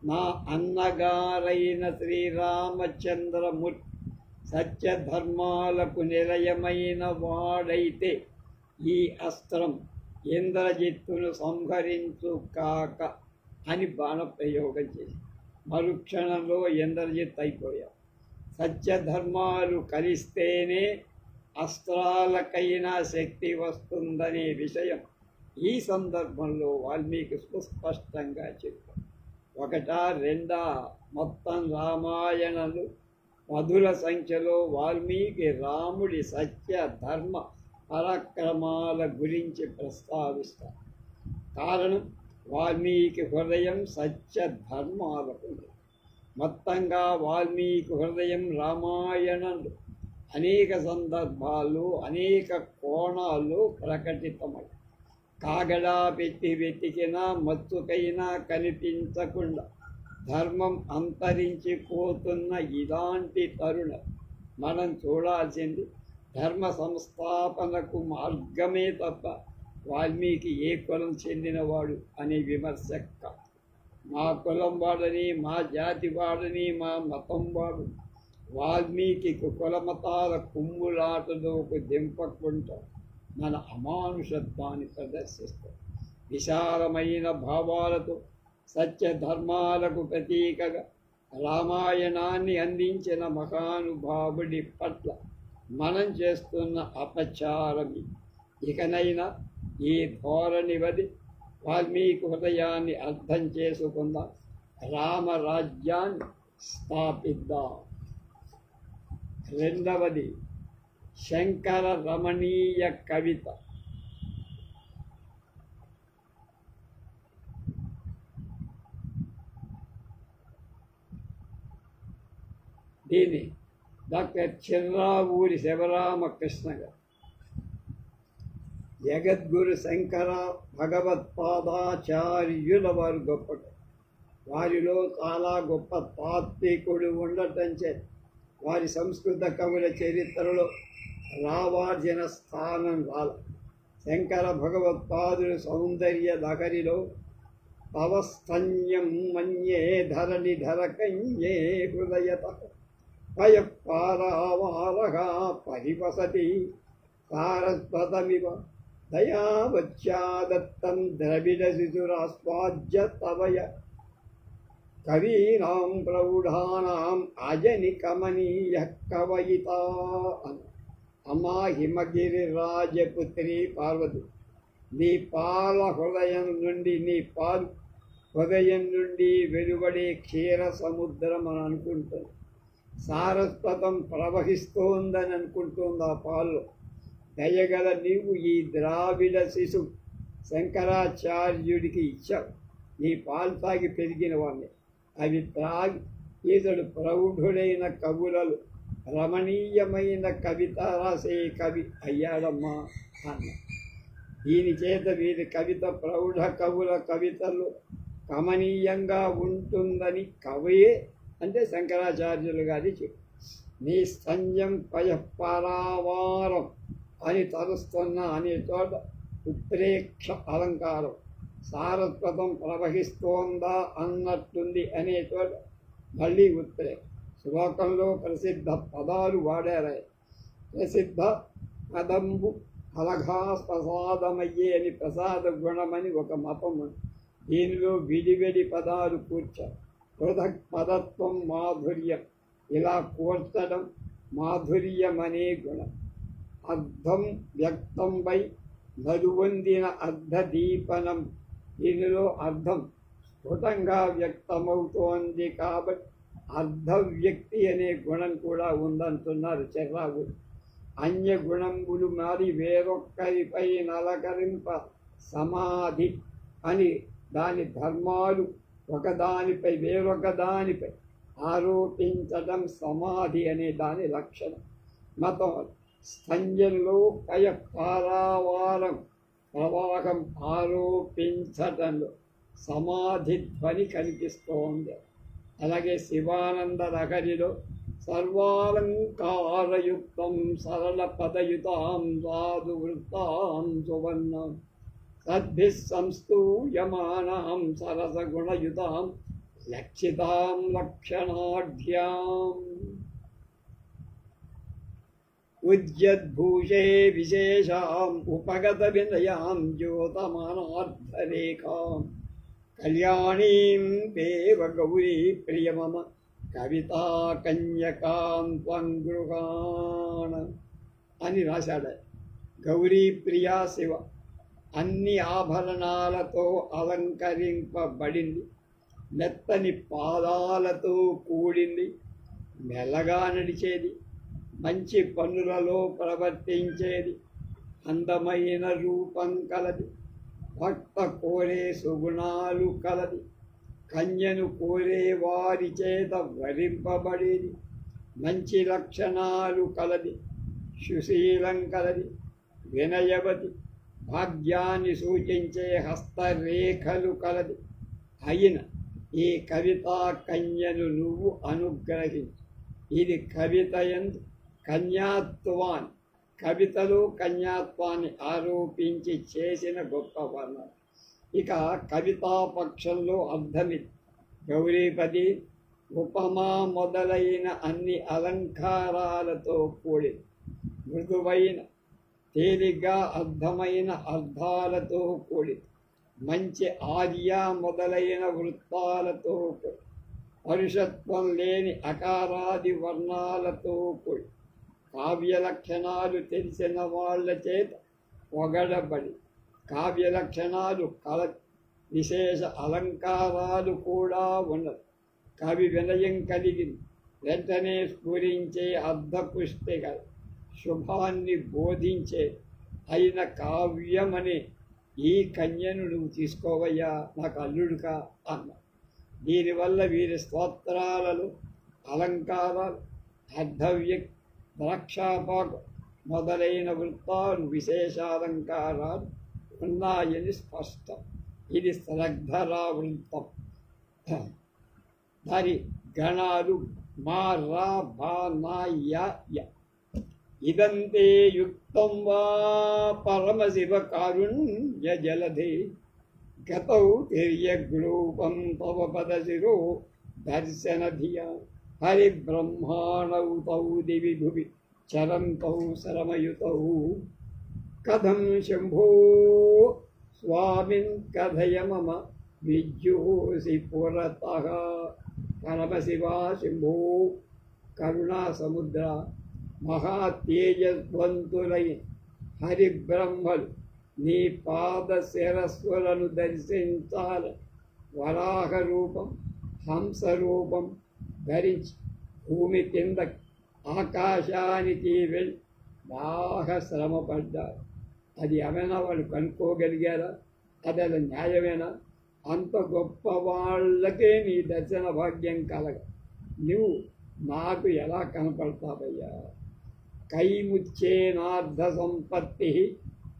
నా అన్నగారైన శ్రీరామచంద్రమూర్తి సత్యధర్మాలకు నిలయమైన వాడైతే ఈ అస్త్రం ఇంద్రజిత్తును సంహరించు కాక అని బాణప్రయోగం చేసి మరుక్షణంలో ఇంద్రజిత్ అయిపోయాడు. సత్యధర్మాలు కలిస్తేనే అస్త్రాలకైనా శక్తి వస్తుందనే విషయం ఈ సందర్భంలో వాల్మీకి సుస్పష్టంగా చెప్పారు. ఒకటా రెండా మొత్తం రామాయణలు పదుల సంఖ్యలో వాల్మీకి రాముడి సత్య ధర్మ పరాక్రమాల గురించి ప్రస్తావిస్తారు. కారణం వాల్మీకి హృదయం సత్య ధర్మాలకు. మొత్తంగా వాల్మీకి హృదయం రామాయణంలో అనేక సందర్భాల్లో అనేక కోణాల్లో ప్రకటితమై కాగడా పెట్టి వెతికినా మత్తుకైనా కనిపించకుండా ధర్మం అంతరించిపోతున్న ఇలాంటి తరుణం మనం చూడాల్సింది ధర్మ సంస్థాపనకు మార్గమే తప్ప వాల్మీకి ఏ కులం చెందినవాడు అనే విమర్శ కాదు. మా కులం వాడని, మా జాతి వాడని, మా మతం వాడు వాల్మీకి కులమతాల కుమ్ములాటలోకి దింపకుండా మన అమానుషత్వాన్ని ప్రదర్శిస్తాం. విశాలమైన భావాలతో సత్యధర్మాలకు ప్రతీకగా రామాయణాన్ని అందించిన మహానుభావుడి పట్ల మనం చేస్తున్న అపచారం. ఇకనైనా ఈ ధోరణి వది వాల్మీకి హృదయాన్ని అర్థం చేసుకుందాం, రామరాజ్యాన్ని స్థాపిద్దాం. రెండవది శంకర రమణీయ కవిత. దీని డాక్టర్ చిర్రావూరి శివరామకృష్ణ గారు జగద్గురు శంకర భగవత్పాదాచార్యుల వారు గొప్ప. వారిలో చాలా గొప్ప తాత్వికుడు ఉండటం చేత వారి సంస్కృత కవుల చరిత్రలో రావార్జన స్థానం రాల. శంకర భగవత్పాదులు సౌందర్య లహరిలో తవస్థన్యం మన్యే ధరణి ధరకన్యే హృదయత పయపారావారగా పరివసతి సారస్వతమివ దయావచ్చాదత్తం ద్రవిడ శిశురాస్వాద్య తవయ కవీనాం ప్రౌఢానాం అజని కమనీయ కవయితా. అమ్మా హిమగిరి రాజపుత్రి పార్వతి, నీ పాల హృదయం నుండి హృదయం నుండి వెలువడే క్షీర సముద్రం అని అనుకుంటుంది. సారస్వతం ప్రవహిస్తోందని అనుకుంటుంది. ఆ పాల్లో దయగల నీవు ఈ ద్రావిడ శిశు శంకరాచార్యుడికి ఇచ్చావు. నీ పాలు తాగి పెరిగిన వాడిని. అవి త్రాగి ఈతడు ప్రౌఢుడైన కవులలో రమణీయమైన కవిత రాసే కవి అయ్యాడమ్మా అన్న. దీని చేత వీరి కవిత ప్రౌఢ కవుల కవితలు కమనీయంగా ఉంటుందని కవయే అంటే శంకరాచార్యులు గారి చెప్పు. నీ స్తన్యం పయపరావారం అని తరుస్తున్న అనే చోట ఉత్ప్రేక్ష అలంకారం, సారస్వతం ప్రవహిస్తోందా అన్నట్టుంది అనే చోట మళ్ళీ ఉత్ప్రేక్ష. శ్లోకంలో ప్రసిద్ధ పదాలు వాడారాయి. ప్రసిద్ధ పదంబు అలఘా ప్రసాదమయ్యే అని ప్రసాద గుణమని ఒక మతం. దీనిలో విడివిడి పదాలు కూర్చారు. పృథక్ పదత్వం మాధుర్యం, ఇలా కూర్చడం మాధుర్యం అనే గుణం. అర్థం వ్యక్తంపై నలువొందిన అర్ధదీపనం, దీనిలో అర్థం స్ఫుటంగా వ్యక్తమవుతోంది కాబట్టి అర్ధవ్యక్తి అనే గుణం కూడా ఉందంటున్నారు చెర్రావులు. అన్య గుణంబులు మారి వేరొక్కరిపై నలకరింప సమాధి అని దాని ధర్మాలు ఒకదానిపై వేరొకదానిపై ఆరోపించడం సమాధి అనే దాని లక్షణం. మతం స్థంజంలో కయ పారావారం ప్రవాహం ఆరోపించటంలో సమాధి ధ్వని కనిపిస్తోంది. అలాగే శివానంద లహరిలో సర్వాలంకారయుక్తం సరళ పదయుతాం సాధు వృత్తాం సువర్ణం సద్భిః సంస్తూయమానాం సరసగుణయుతాం లక్షితాం లక్షణాఢ్యాం ఉజ్జద్భూషే విశేషాం ఉపగత వినయాం జ్యోతమానార్థరేఖాం కళ్యాణీం దేవ గౌరీ ప్రియమమ కవితా కన్యకాం త్వం గృహాణ అని రాశాడు. గౌరీ ప్రియా శివ అన్ని ఆభరణాలతో అలంకరింపబడింది, మెత్తని పాదాలతో కూడింది, మెల్లగా నడిచేది, మంచి పనులలో ప్రవర్తించేది, అందమైన రూపం కలది, భక్త కోరే సుగుణాలు కలది, కన్యను కోరే వారి చేత వరింపబడేది, మంచి లక్షణాలు కలది, సుశీలం కలది, వినయవతి, భాగ్యాన్ని సూచించే హస్తరేఖలు కలది అయిన ఈ కవితా కన్యను నువ్వు అనుగ్రహించు. ఇది కవితయందు కన్యాత్వాన్ని, కవితలో కన్యాత్వాన్ని ఆరోపించి చేసిన గొప్ప వర్ణన. ఇక కవితాపక్షంలో అర్థమిది. గౌరీపది ఉపమా మొదలైన అన్ని అలంకారాలతో కూడింది, మృదువైన తేలిగ్గా అర్థమైన అర్థాలతో కూడింది, మంచి ఆర్య మొదలైన వృత్తాలతో కూడి, పరుషత్వం లేని అకారాది వర్ణాలతో కూడి, కావ్య లక్షణాలు తెలిసిన వాళ్ళ చేత పొగడబడి, కావ్య లక్షణాలు కల విశేష అలంకారాలు కూడా ఉన్నది. కవి వినయం కలిగింది, వెంటనే స్ఫురించే అర్ధపుష్టిక శుభాన్ని బోధించే అయిన కావ్యమనే ఈ కన్యను నువ్వు తీసుకోవయ్యా, నాకు అల్లుడుకా అన్న. దీనివల్ల వీరి స్తోత్రాలలో అలంకారాలు, అర్ధవ్యక్తి, ద్రాక్షాపాకు మొదలైన వృత్తాలు, విశేషాలంకారాలు ఉన్నాయని స్పష్టం. ఇది శ్రద్ధరా వృత్తం. దాని గణాలు మా రా భా నా య. ఇదంతే యుక్తం వా పరమశివ కారుణ్య జలధే గతౌ తిర్యగ్రూపం తవ పదశిరో దర్శన ధియా హరిబ్రహ్మాణౌ తౌ దివి భువి చరంతౌ శరమయుతౌ కథం శంభో స్వామిన్ కథయ మమ విజ్జోసి పురతః. పరమశివా శంభో కరుణా సముద్ర, మహాతేజస్వంతులై హరిబ్రహ్మలు నీ పాద శిరస్సులను దర్శించాల. వరాహ రూపం, హంస రూపం ధరించి భూమి కింద ఆకాశానికి వెళ్ళి బాగా శ్రమపడ్డారు. అది ఏమైనా వాళ్ళు కనుక్కోగలిగారా? అది అది న్యాయమేనా? అంత గొప్ప వాళ్ళకే నీ దర్శన భాగ్యం కలగ, నువ్వు నాకు ఎలా కనపడతావయ్యా? కైముచ్చేనార్థ సంపత్తి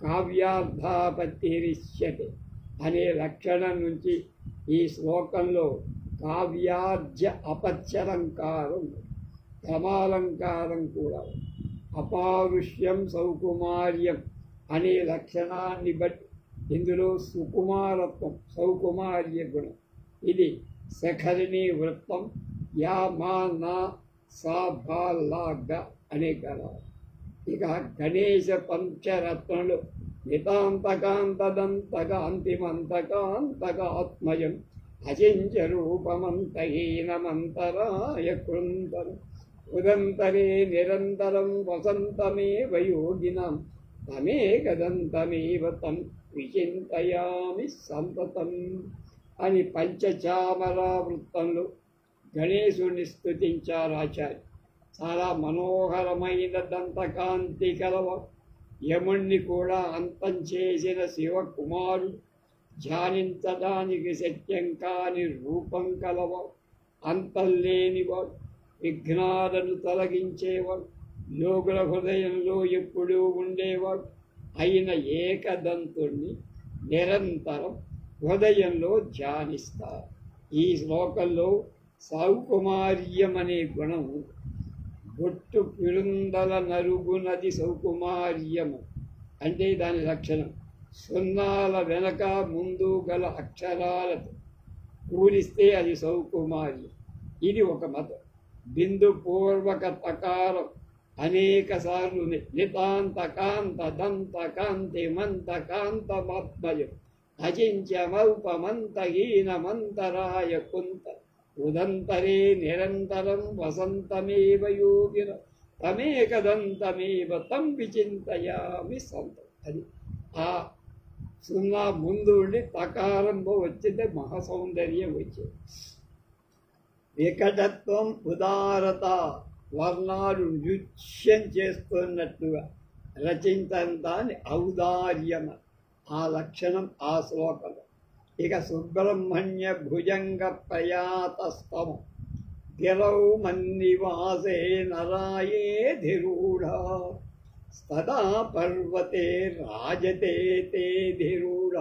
కావ్యార్థాపత్తిరిష్యతే అనే లక్షణం నుంచి ఈ శ్లోకంలో కావ్యార్జ అపత్యలంకారం, క్రమాలంకారం కూడా, అపారుష్యం సౌకుమార్యం అనే లక్షణాన్ని బట్టి ఇందులో సుకుమారత్వం, సౌకుమార్య గుణం. ఇది శఖరిణి వృత్తం. యా మా నా సా భా లా గ అనే కదా. ఇక గణేశ పంచరత్నలు నితాంతకాంతదంతక అంతిమంతకాంతక ఆత్మయం అచించ రూపమంతహీనమంతరాయ కృంతరం ఉదంతరే నిరంతరం వసంతమేవ యోగినాం తమేకదంతమేవ తం విచింతయామి సంతతం అని పంచచామరా వృత్తంలో గణేశుని స్తుతించారు ఆచార్య. చాలా మనోహరమైన దంతకాంతి కలవ, యముణ్ణి కూడా అంతం చేసిన శివకుమారుడు, ధ్యానించడానికి శక్యం కాని రూపం కలవ, అంతం లేనివాడు, విఘ్నాలను తొలగించేవాడు, యోగుల హృదయంలో ఎప్పుడూ ఉండేవాడు అయిన ఏకదంతుణ్ణి నిరంతరం హృదయంలో ధ్యానిస్తారు. ఈ శ్లోకంలో సౌకుమార్యం అనే గుణం, బొట్టు పిరుందల నరుగునది సౌకుమార్యము అంటే దాని లక్షణం. సున్నాల వెనక ముందు గల అక్షరాలతో పూరిస్తే అది సౌకుమారి. ఇది ఒక మతం. బిందు పూర్వక తకారం అనేక సార్లు నితాంత కాంత దంత కాంతి మంత కాంత మాత్మయం అచింత్యమల్పమంతహీనమంతరాయ కుంత ఉదంతరే నిరంతరం వసంతమేవ యోగిన తమేకదంతమేవ తం విచింతయామి సంతం. అది ఆ సున్నా ముందు ఉండి తకారంలో వచ్చింది మహాసౌందర్యం వచ్చేది. వికటత్వం ఉదారత వర్ణాలు నృత్యం చేస్తున్నట్టుగా రచించంతాన్ని ఔదార్యం ఆ లక్షణం ఆ శ్లోకంలో. ఇక సుబ్రహ్మణ్య భుజంగ ప్రయాతస్తమ గిరౌ మన్నివాసే నరాయే ధిరూఢ సదా పర్వతే రాజతే తే ధిరూఢ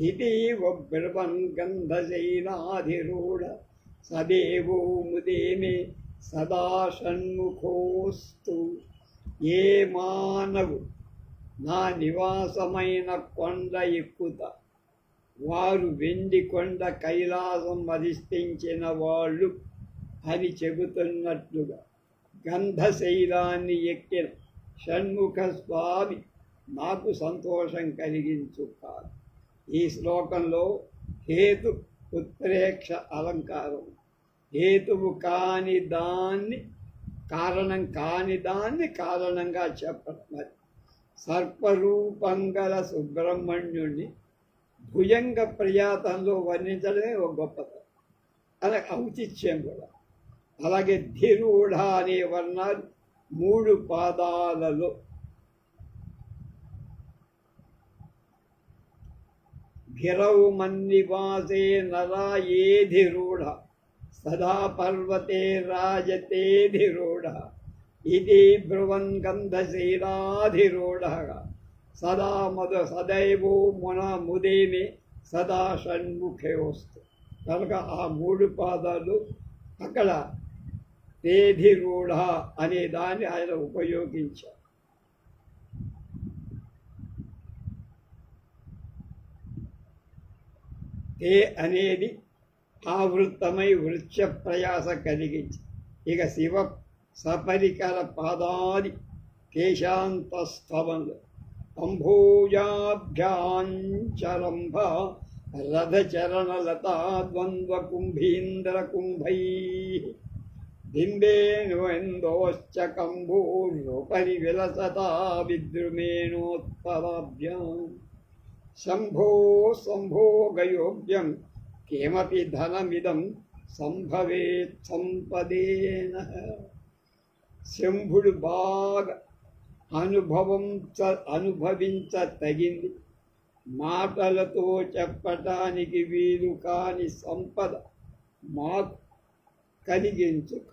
ఇతీవ బ్రవన్ గంధశైలాధిరూఢ సదేవో ముదేమే సదా షణ్ముఖోస్తు. ఏ మానవు నా నివాసమైన కొండ ఎక్కుత వారు వెండి కొండ కైలాసం అధిష్ఠించిన వాళ్ళు అని చెబుతున్నట్లుగా గంధశైలాన్ని ఎక్కిన షణ్ముఖ స్వామి నాకు సంతోషం కలిగించు కాదు. ఈ శ్లోకంలో హేతు ఉత్ప్రేక్ష అలంకారం. హేతువు కాని దాన్ని కారణం కాని దాన్ని కారణంగా చెప్పడం. మరి సర్పరూపంగల సుబ్రహ్మణ్యుణ్ణి భుజంగ ప్రయాతంలో వర్ణించడమే ఒక గొప్పతనం. అలాగే ఔచిత్యం కూడా. అలాగే ధిరూఢ అనే వర్ణాలు 3 పాదాలలో గిరౌ మన్నివాసే నరా ఏధిరూఢ సదా పర్వతే రాజతే ధిరూఢ ఇది బ్రువన్ గంధశైలాధిరూఢ సదా సదైవో మున ముదేమే సదా షణ్ముఖే వస్తు. కనుక ఆ 3 పాదాలు అక్కడ తేధిరూఢ అనే దాన్ని ఆయన ఉపయోగించారు. తే అనేది ఆవృత్తమై వృక్ష ప్రయాస కలిగించి. ఇక శివ సపరికర పాదాది కేశాంతస్థవంలో అంభోజాభ్యాంచరంభ రథచరణలతా ద్వంద్వ కుంభీంద్ర కుంభై బింబేన్వెందోశ్చ కంభోరుపరి విలసతా విద్రుమేణోత్పలాభ్యాం శంభో సంభోగయోగ్యం కిమపి ధనమిదం సంభవేత్ సంపదేన. శంభుడు బాగా అనుభవించ తగింది. మాటలతో చెప్పటానికి వీలు కాని సంపద మాకు కలిగించుక.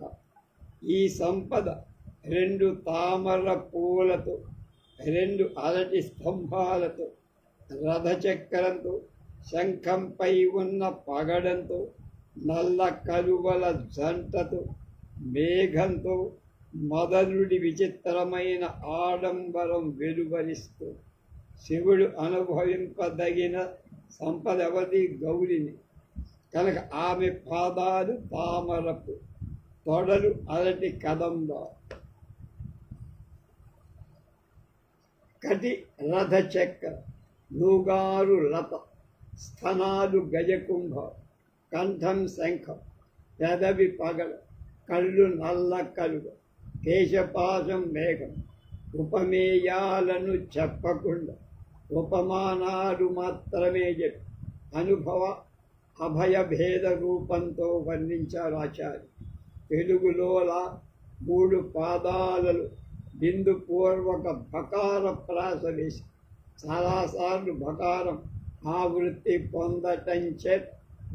ఈ సంపద 2 తామర పూలతో 2 అరటి స్తంభాలతో రథచక్రంతో శంఖంపై ఉన్న పగడంతో నల్ల కలువల జంటతో మేఘంతో మదనుడి విచిత్రమైన ఆడంబరం వెలువరిస్తూ శివుడు అనుభవింపదగిన సంపద అవధి గౌరిని. కనుక ఆమె పాదాలు తామరపు, తొడలు అరటి కదంబ, కటి రథచక్ర, నూగారు లత, స్థనాలు గజకుంభ, కంఠం శంఖం, పెదవి పగల, కళ్ళు నల్ల కలువ, కేశపాశం మేఘం. ఉపమేయాలను చెప్పకుండా ఉపమానాలు మాత్రమే చెప్పి అనుభవ అభయభేద రూపంతో వర్ణించారు ఆచార్య. తెలుగులోలా 3 పాదాలలో బిందు పూర్వక భకార ప్రాస వేసి చాలాసార్లు భకారం ఆవృత్తి పొందటం చేత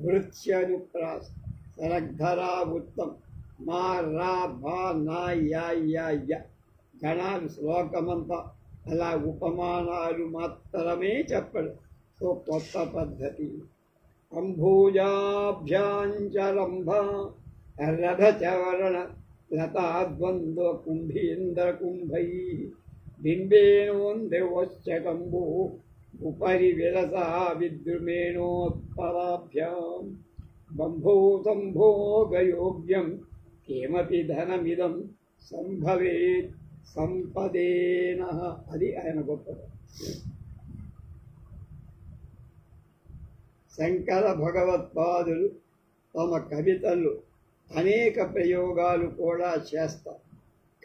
వృత్స్యనుప్రాస శరగ్ధరా ఉత్తం మా రా భా నా యా గణాలు శ్లోకమంతా అలా ఉపమానాలు మాత్రమే చెప్పడం కొత్త పద్ధతి. అంభోజాభ్యాంచరంభ రథచవరణ లతాద్వంద్వ కుంభీంద్ర కుంభై బింబేనోందేవశ్చకంభో ఉపరి విరసా విద్రుమేణోత్పలాభ్యాం. బంభో సంభోగయోగ్యం కేమపి ధనమిదం సంభవేత్ సంపదేన. అది ఆయన గొప్పతనం. శంకర భగవత్పాదులు తమ కవితలు అనేక ప్రయోగాలు కూడా చేస్తారు.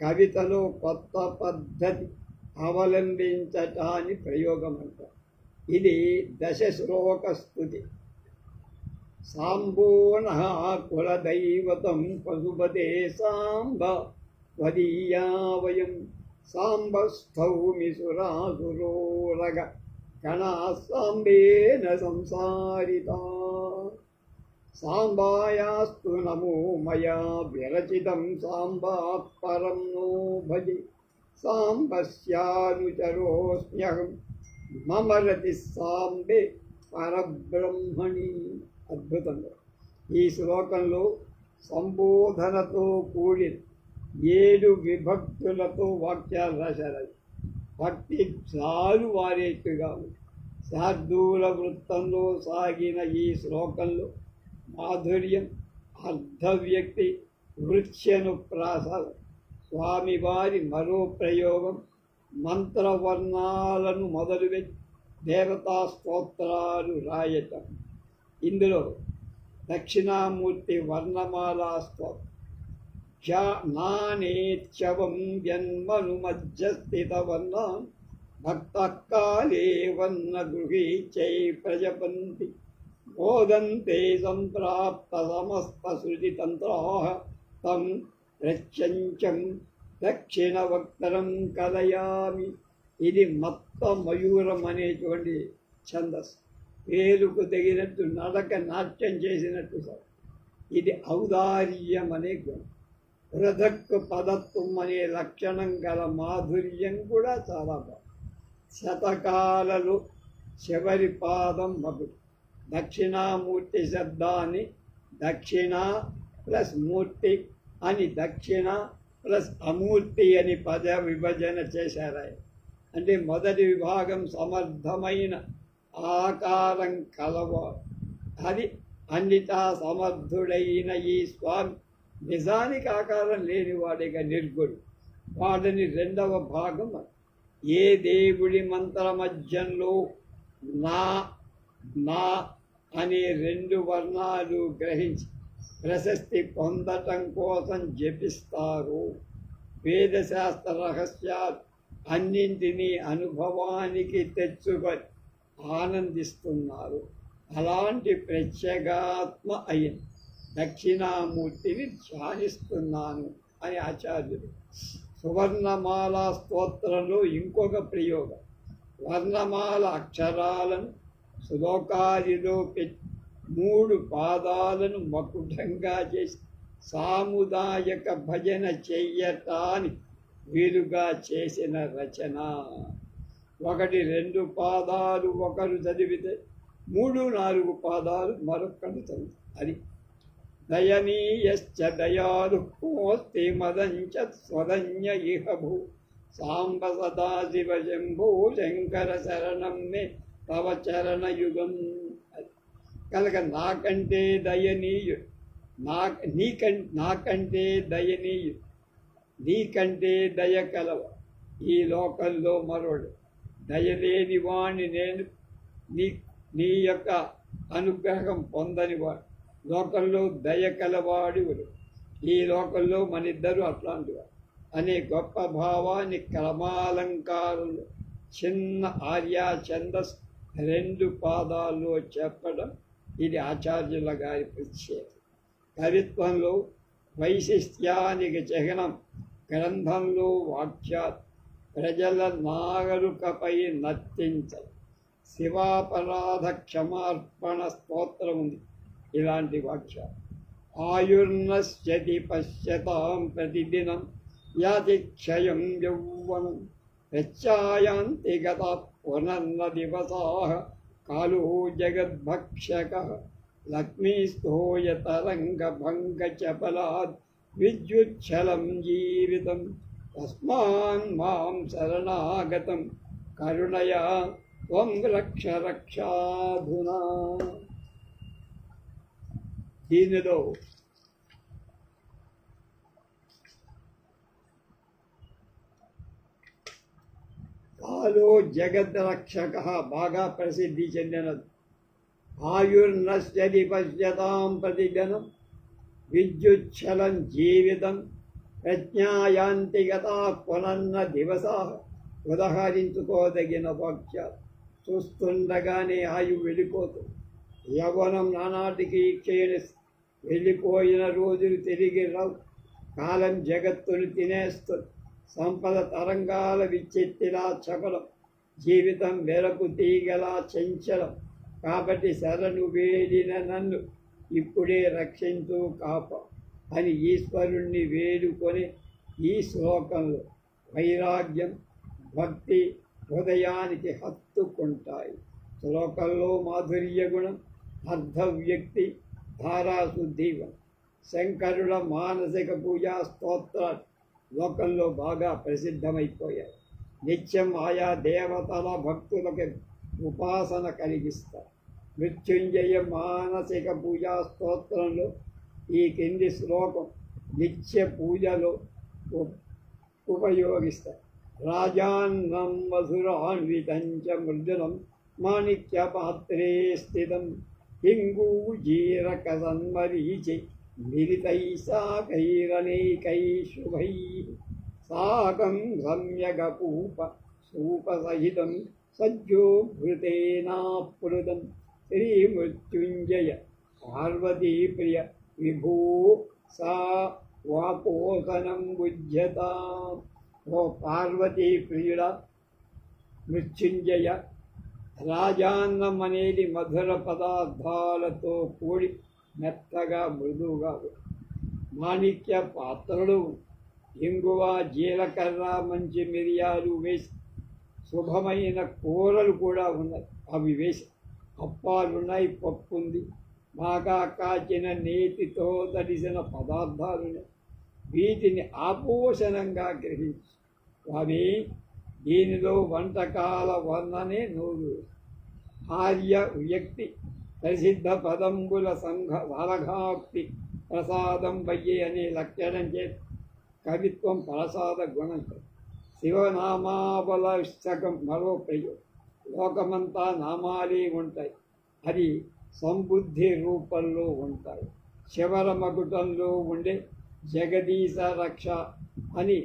కవితలో కొత్త పద్ధతి అవలంబించటాన్ని ప్రయోగం అంటారు. ఇది దశశ్లోక స్తుతి. సాంబోనః కులదైవతం పశుపతే సాంబ త్వదీయా వయం సాంబస్థౌమి సురాసురోరగ గణాః సాంబేన సంసారితా. సాంబాయాస్తు నమో మయా విరచితం సాంబా పరం నో భజే సాంబస్యానుచరోస్మ్యహం మమ రతి సాంబే పరబ్రహ్మణి. అద్భుతంగా ఈ శ్లోకంలో సంబోధనతో కూడి 7 విభక్తులతో వాక్యాలు రాశారు. భక్తి చాలు వారేట్టుగా శార్దూల వృత్తంలో సాగిన ఈ శ్లోకంలో మాధుర్యం, అర్ధవ్యక్తి, వృత్యనుప్రాసాలు. స్వామివారి మరో ప్రయోగం మంత్రవర్ణాలను మొదలుపెట్టి దేవతా స్తోత్రాలు రాయటం. ఇందులో దక్షిణామూర్తి వర్ణమాలా స్తోత్రం. నానేత్యవం జన్మనుమజ్జస్థితవర్ణాన్ భక్తకాలే వర్ణ గృహీచై ప్రజపంతి బోధంతే సంప్రాప్త సమస్త సృజితంత్రాః తం ప్రత్యంచం దక్షిణవక్తరం కలయామి. ఇది మత్త మయూరం అనేటువంటి ఛందస్సు. పేరుకు తగినట్టు నడక నాట్యం చేసినట్టు సార్. ఇది ఔదార్యం అనే గుణం. పృథక్ పదత్వం అనే లక్షణం గల మాధుర్యం కూడా చాలా బాగుంది. శతకాలలో చివరి పాదం మగుడు. దక్షిణామూర్తి శబ్దాన్ని దక్షిణ ప్లస్ మూర్తి అని దక్షిణ ప్లస్ అమూర్తి అని పద విభజన చేశారు. అంటే మొదటి విభాగం సమర్థమైన ఆకారం కలవాడు. అది అన్నిటా సమర్థుడైన ఈ స్వామి నిజానికి ఆకారం లేనివాడిగా నిర్గుడు. వాడిని రెండవ భాగం ఏ దేవుడి మంత్ర మధ్యంలో నా నా అనే 2 వర్ణాలు గ్రహించి ప్రశస్తి పొందటం కోసం జపిస్తారు. వేదశాస్త్ర రహస్యాలు అన్నింటినీ అనుభవానికి తెచ్చుకొని ఆనందిస్తున్నారు. అలాంటి ప్రత్యేగాత్మ అయిన దక్షిణామూర్తిని ధ్యానిస్తున్నాను అని ఆచార్యుడు. సువర్ణమాల స్తోత్రంలో ఇంకొక ప్రయోగం. వర్ణమాల అక్షరాలను శ్లోకాదిలో పెట్టి 3 పాదాలను మకుటంగా చేసి సాముదాయక భజన చెయ్యటానికి వీలుగా చేసిన రచన. 1, 2 పాదాలు ఒకరు చదివితే 3, 4 పాదాలు మరొకరు చదువు. అది దయనీయశ్చ దయాదుఃఖోస్తి మదంచ స్వదన్య ఇహ భూ సాంబ సదాశివ శంభో శంకర శరణం మే తవ చరణయుగం. కనుక నాకంటే దయనీయుడు, నాకంటే దయనీయుడు, నీకంటే దయ కలవ ఈ లోకంలో మరోడు. దయలేని వాణ్ణి నేను, నీ యొక్క అనుగ్రహం పొందనివాడు. లోకంలో దయ కలవాడివుడు. ఈ లోకంలో మనిద్దరూ అట్లాంటివాడు అనే గొప్ప భావాన్ని క్రమాలంకారంలో చిన్న ఆర్యా ఛందస్ 2 పాదాల్లో చెప్పడం ఇది ఆచార్యుల గారి ప్రత్యేకత. కవిత్వంలో వైశిష్ట్యానికి చిహ్నం గ్రంథంలో వాక్యాలు ప్రజల నాగరుకపై నర్తించదు. శివాపరాధ క్షమార్పణ స్తోత్రం ఉంది. ఇలాంటి వాక్యాలు ఆయుర్నశ్యతి పశ్యతాం ప్రతిదినం యాతి క్షయం యౌవనం ప్రత్యాయాంతి గత పునర్న దివసాః కాలో జగద్భక్షకః లక్ష్మీస్థోయ తరంగ భంగ చపలాద్ విద్యుచ్ఛలం జీవితం తస్మాన్ మాం శరణాగతం కరుణయా త్వం రక్ష రక్షాధునా. దీనిలో కాలో జగద్రక్షక బాగా ప్రసిద్ధి చెందినది. ఆయుర్నశ్యతి పశ్యతాం ప్రతిగణం విద్యుచ్చలం జీవితం ప్రజ్ఞాయాంతి గతా పునన్న దివసా ఉదహరించుకోదగిన వాక్యాలు. చూస్తుండగానే ఆయువు వెళ్ళిపోతుంది. యవ్వనం నానాటికి క్షీణిస్తుంది. వెళ్ళిపోయిన రోజులు తిరిగి రావు. కాలం జగత్తును తినేస్తుంది. సంపద తరంగాల విచ్చెత్తిలా చపలం, జీవితం మెరకు తీగలా చంచలం. కాబట్టి శరణు వేడిన నన్ను ఇప్పుడే రక్షించు కాప అని ఈశ్వరుణ్ణి వేడుకొని ఈ శ్లోకంలో వైరాగ్యం భక్తి హృదయానికి హత్తుకుంటాయి. శ్లోకంలో మాధుర్య గుణం, అర్ధవ్యక్తి, ధారాశుద్ధి, శంకరుల మానసిక పూజా స్తోత్రాలు లోకంలో బాగా ప్రసిద్ధమైపోయాయి. నిత్యం ఆయా దేవతల భక్తులకి ఉపాసన కలిగిస్తారు. మృత్యుంజయ మానసిక పూజా స్తోత్రంలో ఈ కింది శ్లోకం నిత్య పూజలో ఉపయోగిస్తారు. రాజాన్నం మధురాన్వితం చ మృదులం మాణిక్యపాత్రే స్థితం హింగూజీరక సన్మరీచి మిలితై శాకైరనేకై శుభై సాకం రమ్యగపూప సూపసహితం సజ్జోభృతేనాప్లుతం శ్రీమృత్యుంజయ పార్వతీప్రియ విభూ సా వాపోసనం బుజ్యతాం. ఓ పార్వతీ ప్రియుడ మృత్యుంజయ, రాజాన్నం అనేది మధుర పదార్థాలతో కూడి మెత్తగా మృదువుగా మాణిక్య పాత్రలు, ఇంగువ, జీలకర్ర, మంచి మిరియాలు వేసి శుభమైన కూరలు కూడా ఉన్నాయి. అవి వేసి అప్పాలున్నాయి, పప్పు ఉంది, బాగా కాచిన నేతితో తడిసిన పదార్థాలున్నాయి. వీటిని ఆపోషణంగా గ్రహించి స్వామి, దీనిలో వంటకాల వర్ణనే నూరు. ఆర్య వ్యక్తి ప్రసిద్ధ పదంబుల సంఘ వరఘాప్తి ప్రసాదం వయ్యే అనే లక్షణం చేతి కవిత్వం ప్రసాద గుణం. శివనామావలష్టకం మరో ప్రయోగం. లోకమంతా నామాలే ఉంటాయి, అది సంబుద్ధి రూపంలో ఉంటాయి. శివర మకుటంలో ఉండే జగదీశ రక్ష అని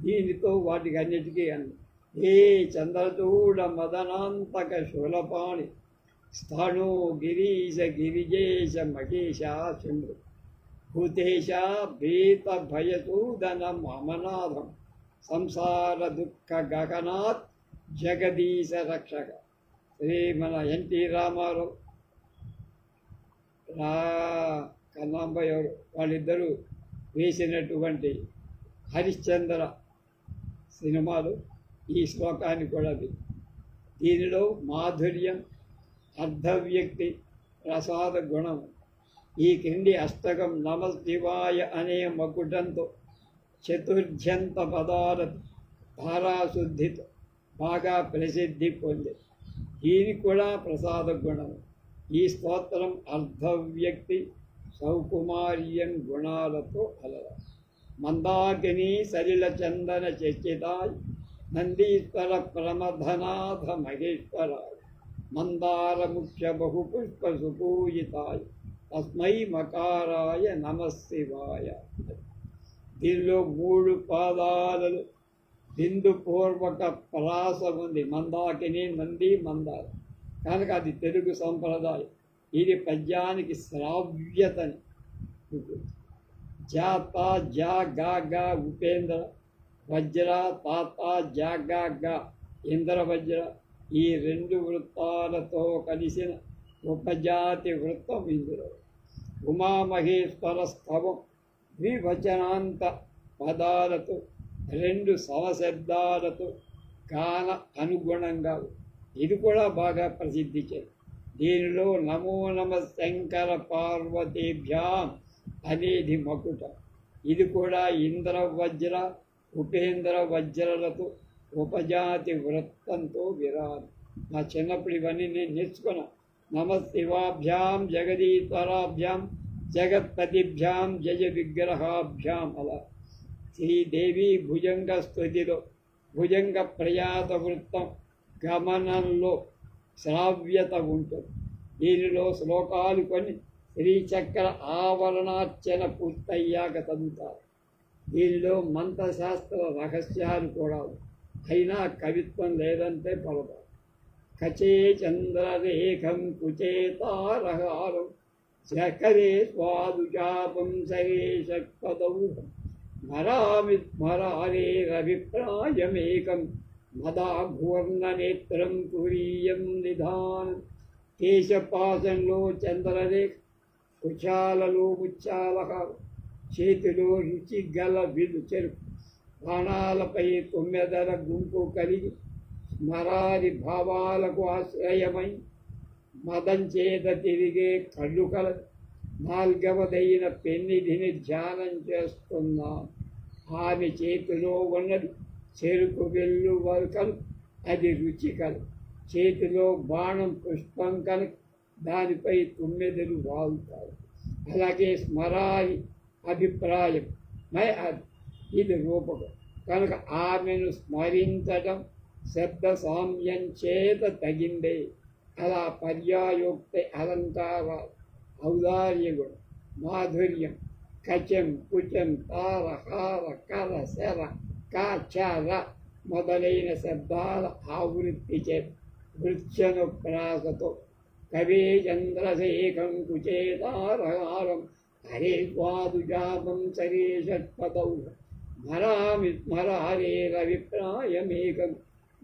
దీనితో వాటికి అన్నిటికీ అన్ని. ఏ చంద్రచూడ మదనాంతక శూలపాణి స్థాణు గిరీశ గిరిజేశ మహేశ చంద్రు భూతేశ భీత భయసూదన మమనాథం సంసార దుఃఖ గగనాత్ జగదీశ రక్షక. శ్రీ మన ఎన్టీ రామారావు కన్నాంబయ్య వాళ్ళిద్దరూ వేసినటువంటి హరిశ్చంద్ర సినిమాలు ఈ శ్లోకాన్ని కూడా దీనిలో మాధుర్యం, అర్ధవ్యక్తి, ప్రసాద గుణం. ఈ కింది అష్టకం నమశివాయ అనే మకుటంతో చతుర్ధ్యంత పదాల ధారాశుద్ధితో బాగా ప్రసిద్ధి పొంది దీని కూడా ప్రసాద గుణం. ఈ స్తోత్రం అర్ధవ్యక్తి సౌకుమార్యం గుణాలతో అలర. మందాకిని సలిల చందన చర్చితాయ్ నందీశ్వర ప్రమథనాథ మహేశ్వరాయ మందార ముఖ్య బహుపుష్ప సుపూజితాయ తస్మై మకారాయ నమశివాయ. దీనిలో 3 పాదాలలో బిందుపూర్వక ప్రాస ఉంది. మందాకిని, నంది, మందార కనుక అది తెలుగు సంప్రదాయం. ఇది పద్యానికి శ్రావ్యతని. జాత జా గా గా ఉపేంద్ర, వజ్ర తాత జా గా గా ఇంద్ర వజ్ర. ఈ 2 వృత్తాలతో కలిసిన ఉపజాతి వృత్తం ఇందులో. ఉమామహేశ్వర స్తవం ద్వివచనాంత పదాలతో 2 సమశబ్దాలతో గాన అనుగుణంగా ఇది కూడా బాగా ప్రసిద్ధి చెంది. దీనిలో నమో నమ శంకర పార్వతీభ్యాం అనేది మకుట. ఇది కూడా ఇంద్ర వజ్ర, ఉపేంద్ర వజ్రలతో ఉపజాతి వృత్తంతో విరాదు. నా చిన్నప్పుడు ఇవన్నీ నేను నేర్చుకున్నా. నమ శివాభ్యాం జగదీశ్వరాభ్యాం జగత్పతిభ్యాం జయ విగ్రహాభ్యాం. అలా శ్రీదేవి భుజంగ స్తుతిలో భుజంగ ప్రయాత వృత్తం గమనంలో శ్రావ్యత ఉంటుంది. దీనిలో శ్లోకాలు కొన్ని శ్రీచక్ర ఆవరణార్చన పూర్తయ్యాక చదువుతారు. దీనిలో మంత్రశాస్త్ర రహస్యాలు కూడా అయినా కవిత్వం లేదంటే పొరపాటు. కచే చంద్రరేఖం కుచే తారహారం శకరే స్వాదుజాపం సరేషపదౌహం స్మరారే రవిప్రాయమేకం మదాఘూర్ణనేత్రం కురీయం నిధానం. కేశపాసంలో చంద్రరేఖ, కుచాలలో ముచ్చాలహారం, చేతిలో రుచి గల విలు చెరుకు, బాణాలపై తొమ్మెదల గుంపు కలిగి స్మరారి భావాలకు ఆశ్రయమై మదంచేత తిరిగే కళ్ళు కల నాల్గవదైన పెన్నిధిని ధ్యానం చేస్తున్నాం. ఆమె చేతిలో ఉన్నది చెరుకు వెళ్ళు వరకలు, అది రుచికలు. చేతిలో బాణం పుష్పం కనుక దానిపై తొమ్మిదిలు వాగుతారు. అలాగే స్మరారి అభిప్రాయం ఇది రూపకం కనుక ఆమెను స్మరించడం శబ్ద సామ్యం చేత తగిందే. అలా పర్యాయోక్త అలంకారాలు, ఔదార్యగుణం, మాధుర్యం, కచం కుచం తార హార కర శర కాచర మొదలైన శబ్దాల ఆవృత్తి చే వృత్యనుప్రాసతో కవే చంద్రశేఖం కుచేతారహారం హరే స్వాదుజాతం సరే షట్పదౌ స్మరారే రవిప్రాయమేకం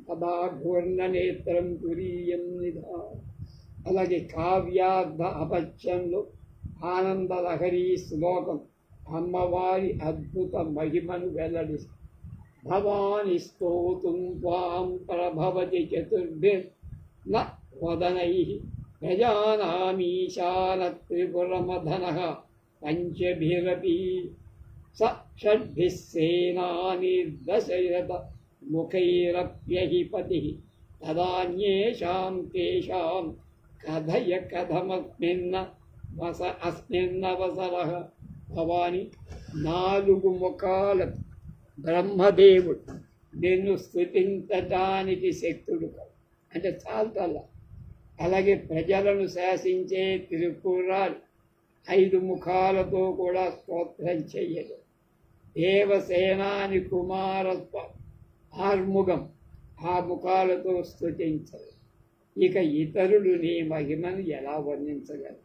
పదాఘూర్ణనేత్రం తురీయం నిధా. అలాగే కావ్యార్థ అపత్యంలో ఆనందలహరీ శ్లోకం అమ్మవారి అద్భుత మహిమను వెల్లడిస్తుంది. భవాని స్తోతుం త్వాం ప్రభవతి చతుర్భిర్న వదనైః ప్రజానామీశాన త్రిపురమధనః పంచభిరపి స షడ్భిः సేనానిర్దశరథ ముఖైరప్యహి పతిః తదాన్యేషాం తేషాం కథయ అస్మిన్నవసరః. భవాని 4 ముఖాల బ్రహ్మదేవుడు నిన్ను స్తుతించటానికి శక్తుడు కాదు అంటే చాలుతల్లా. అలాగే ప్రజలను శాసించే త్రిపురాలు 5 ముఖాలతో కూడా స్తోత్రం చెయ్యదు. దేవసేనాని కుమారత్వ ఆర్ముగం ఆ ముఖాలతో స్తుతించరు. ఇక ఇతరులు నీ మహిమను ఎలా వర్ణించగలరు?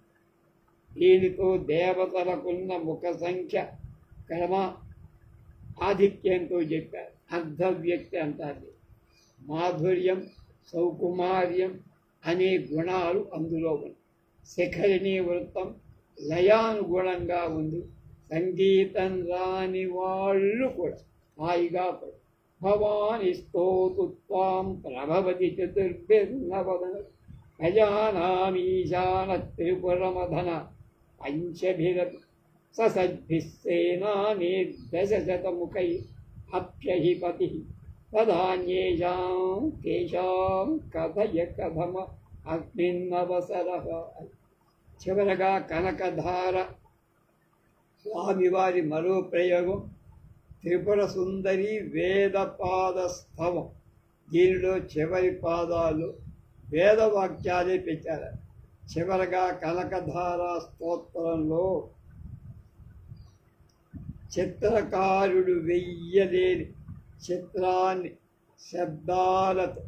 దీనితో దేవతలకున్న ముఖ సంఖ్య క్రమ ఆధిక్యంతో చెప్పారు. అర్ధవ్యక్తి అంటారు. మాధుర్యం, సౌకుమార్యం అనే గుణాలు అందులో ఉన్నాయి. శిఖరిణీ వృత్తం లయానుగుణంగా ఉంది. సంగీతం రాని వాళ్ళు కూడా హాయిగా పడు. భవాని స్తోతు త్వాం ప్రభవతి చతుర్భిర్నవదన ప్రజానామీశాన త్రిపురమధన పంచభిరపి ససద్భిः సేనానిర్దశశతముఖై అప్యహి పతిః తదాన్యేషాం తేషాం కథయ కథమ అస్మిన్నవసరః. చివరగా కనకధార స్వామివారి మరో ప్రయోగం త్రిపుర సుందరి వేదపాదస్తవం. దీనిలో చివరి పాదాలు వేదవాక్యాలే పెట్టారు. చివరగా కనకధార స్తోత్రంలో చిత్రకారుడు వెయ్యలేని చిత్రాన్ని శబ్దాలతో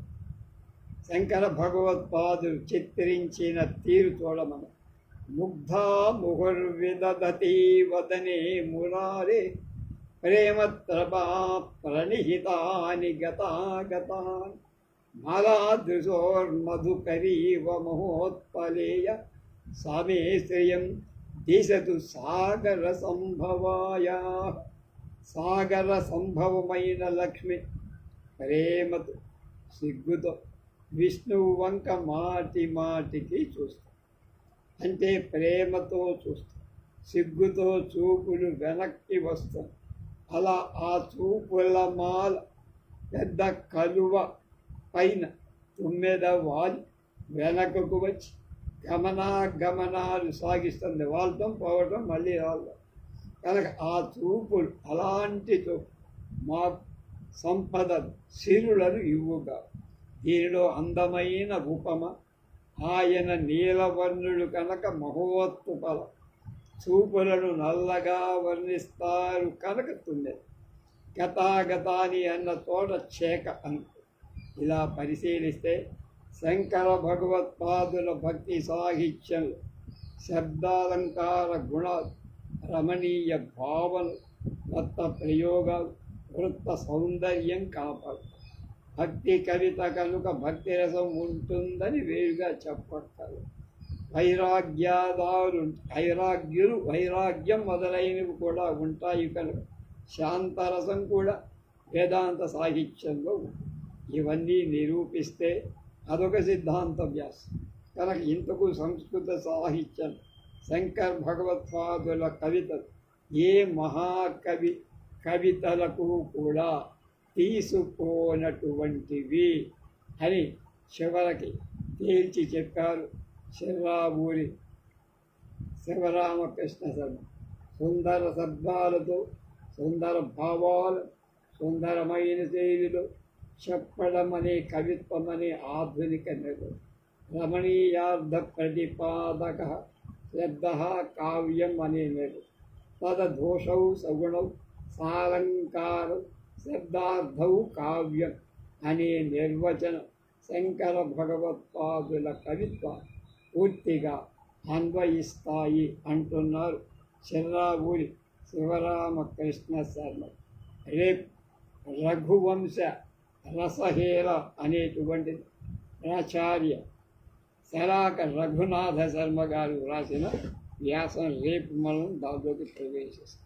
శంకర భగవత్పాదులు చిత్రించిన తీరు చూడమని. ముగ్ధా ముహుర్విదధతి వదనే మురారే ప్రేమత్రపా ప్రణిహితాని గతాగతాని మాలాదృశోర్మధుకరీవ మహోత్పలేయ సామే శ్రియం దిశతు సాగర సంభవాయా. సాగర సంభవమైన లక్ష్మి ప్రేమతో సిగ్గుతో విష్ణువు వంక మాటి మాటికి చూస్తాం. అంటే ప్రేమతో చూస్తాం, సిగ్గుతో చూపులు వెనక్కి వస్తాం. అలా ఆ చూపుల మాల పెద్ద కలువ పైన 9 వాలి వెనకకు వచ్చి గమనాగమనాలు సాగిస్తుంది, వాళ్ళతో పోవటం మళ్ళీ రావడం. కనుక ఆ చూపులు అలాంటి చూపు మా సంపద సిరులను ఇవ్వుగా. దీనిలో అందమైన ఉపమ ఆయన నీలవర్ణుడు కనుక మహోత్పల చూపులను నల్లగా వర్ణిస్తారు కనుక తున్నె. గతాగతాని అన్న చోట చేక అంటు. ఇలా పరిశీలిస్తే శంకర భగవత్పాదుల భక్తి సాహిత్యం శబ్దాలంకార గుణాలు, రమణీయ భావన, కొత్త ప్రయోగాలు, వృత్త సౌందర్యం కాపాడు. భక్తి కవిత కనుక భక్తి రసం ఉంటుందని వేరుగా చెప్పక్కర్లేదు. వైరాగ్యం మొదలైనవి కూడా ఉంటాయి కనుక శాంతరసం కూడా వేదాంత సాహిత్యంలో ఉంది. ఇవన్నీ నిరూపిస్తే అదొక సిద్ధాంత వ్యాసం. కనుక ఇంతకు సంస్కృత సాహిత్యం శంకర్ భగవత్పాదుల కవితలు ఏ మహాకవి కవితలకు కూడా తీసుకోనటువంటివి అని చివరికి తేల్చి చెప్పారు శివరామూరి శివరామకృష్ణ శర్మ. సుందర శబ్దాలతో, సుందర భావాలు, సుందరమైన శైలిలో చెప్పడం అనే కవిత్వం అనే ఆధునిక నిర్వచనం. రమణీయార్థ ప్రతిపాదక శ్రద్ధ కావ్యం అనే నిర్వచనం. తదోషౌ సగుణౌ సాలంకారం శబ్దార్థౌ కావ్యం అనే నిర్వచనం శంకర భగవత్పాదుల కవిత్వ పూర్తిగా అన్వయిస్తాయి అంటున్నారు చిర్రావూరి శివరామకృష్ణ శర్మ. రేపు రఘువంశ రసహేర అనేటువంటిది ఆచార్య శరాక రఘునాథ శర్మ గారు రాసిన వ్యాసం. రేపు మనం దాంట్లోకి ప్రవేశిస్తాం.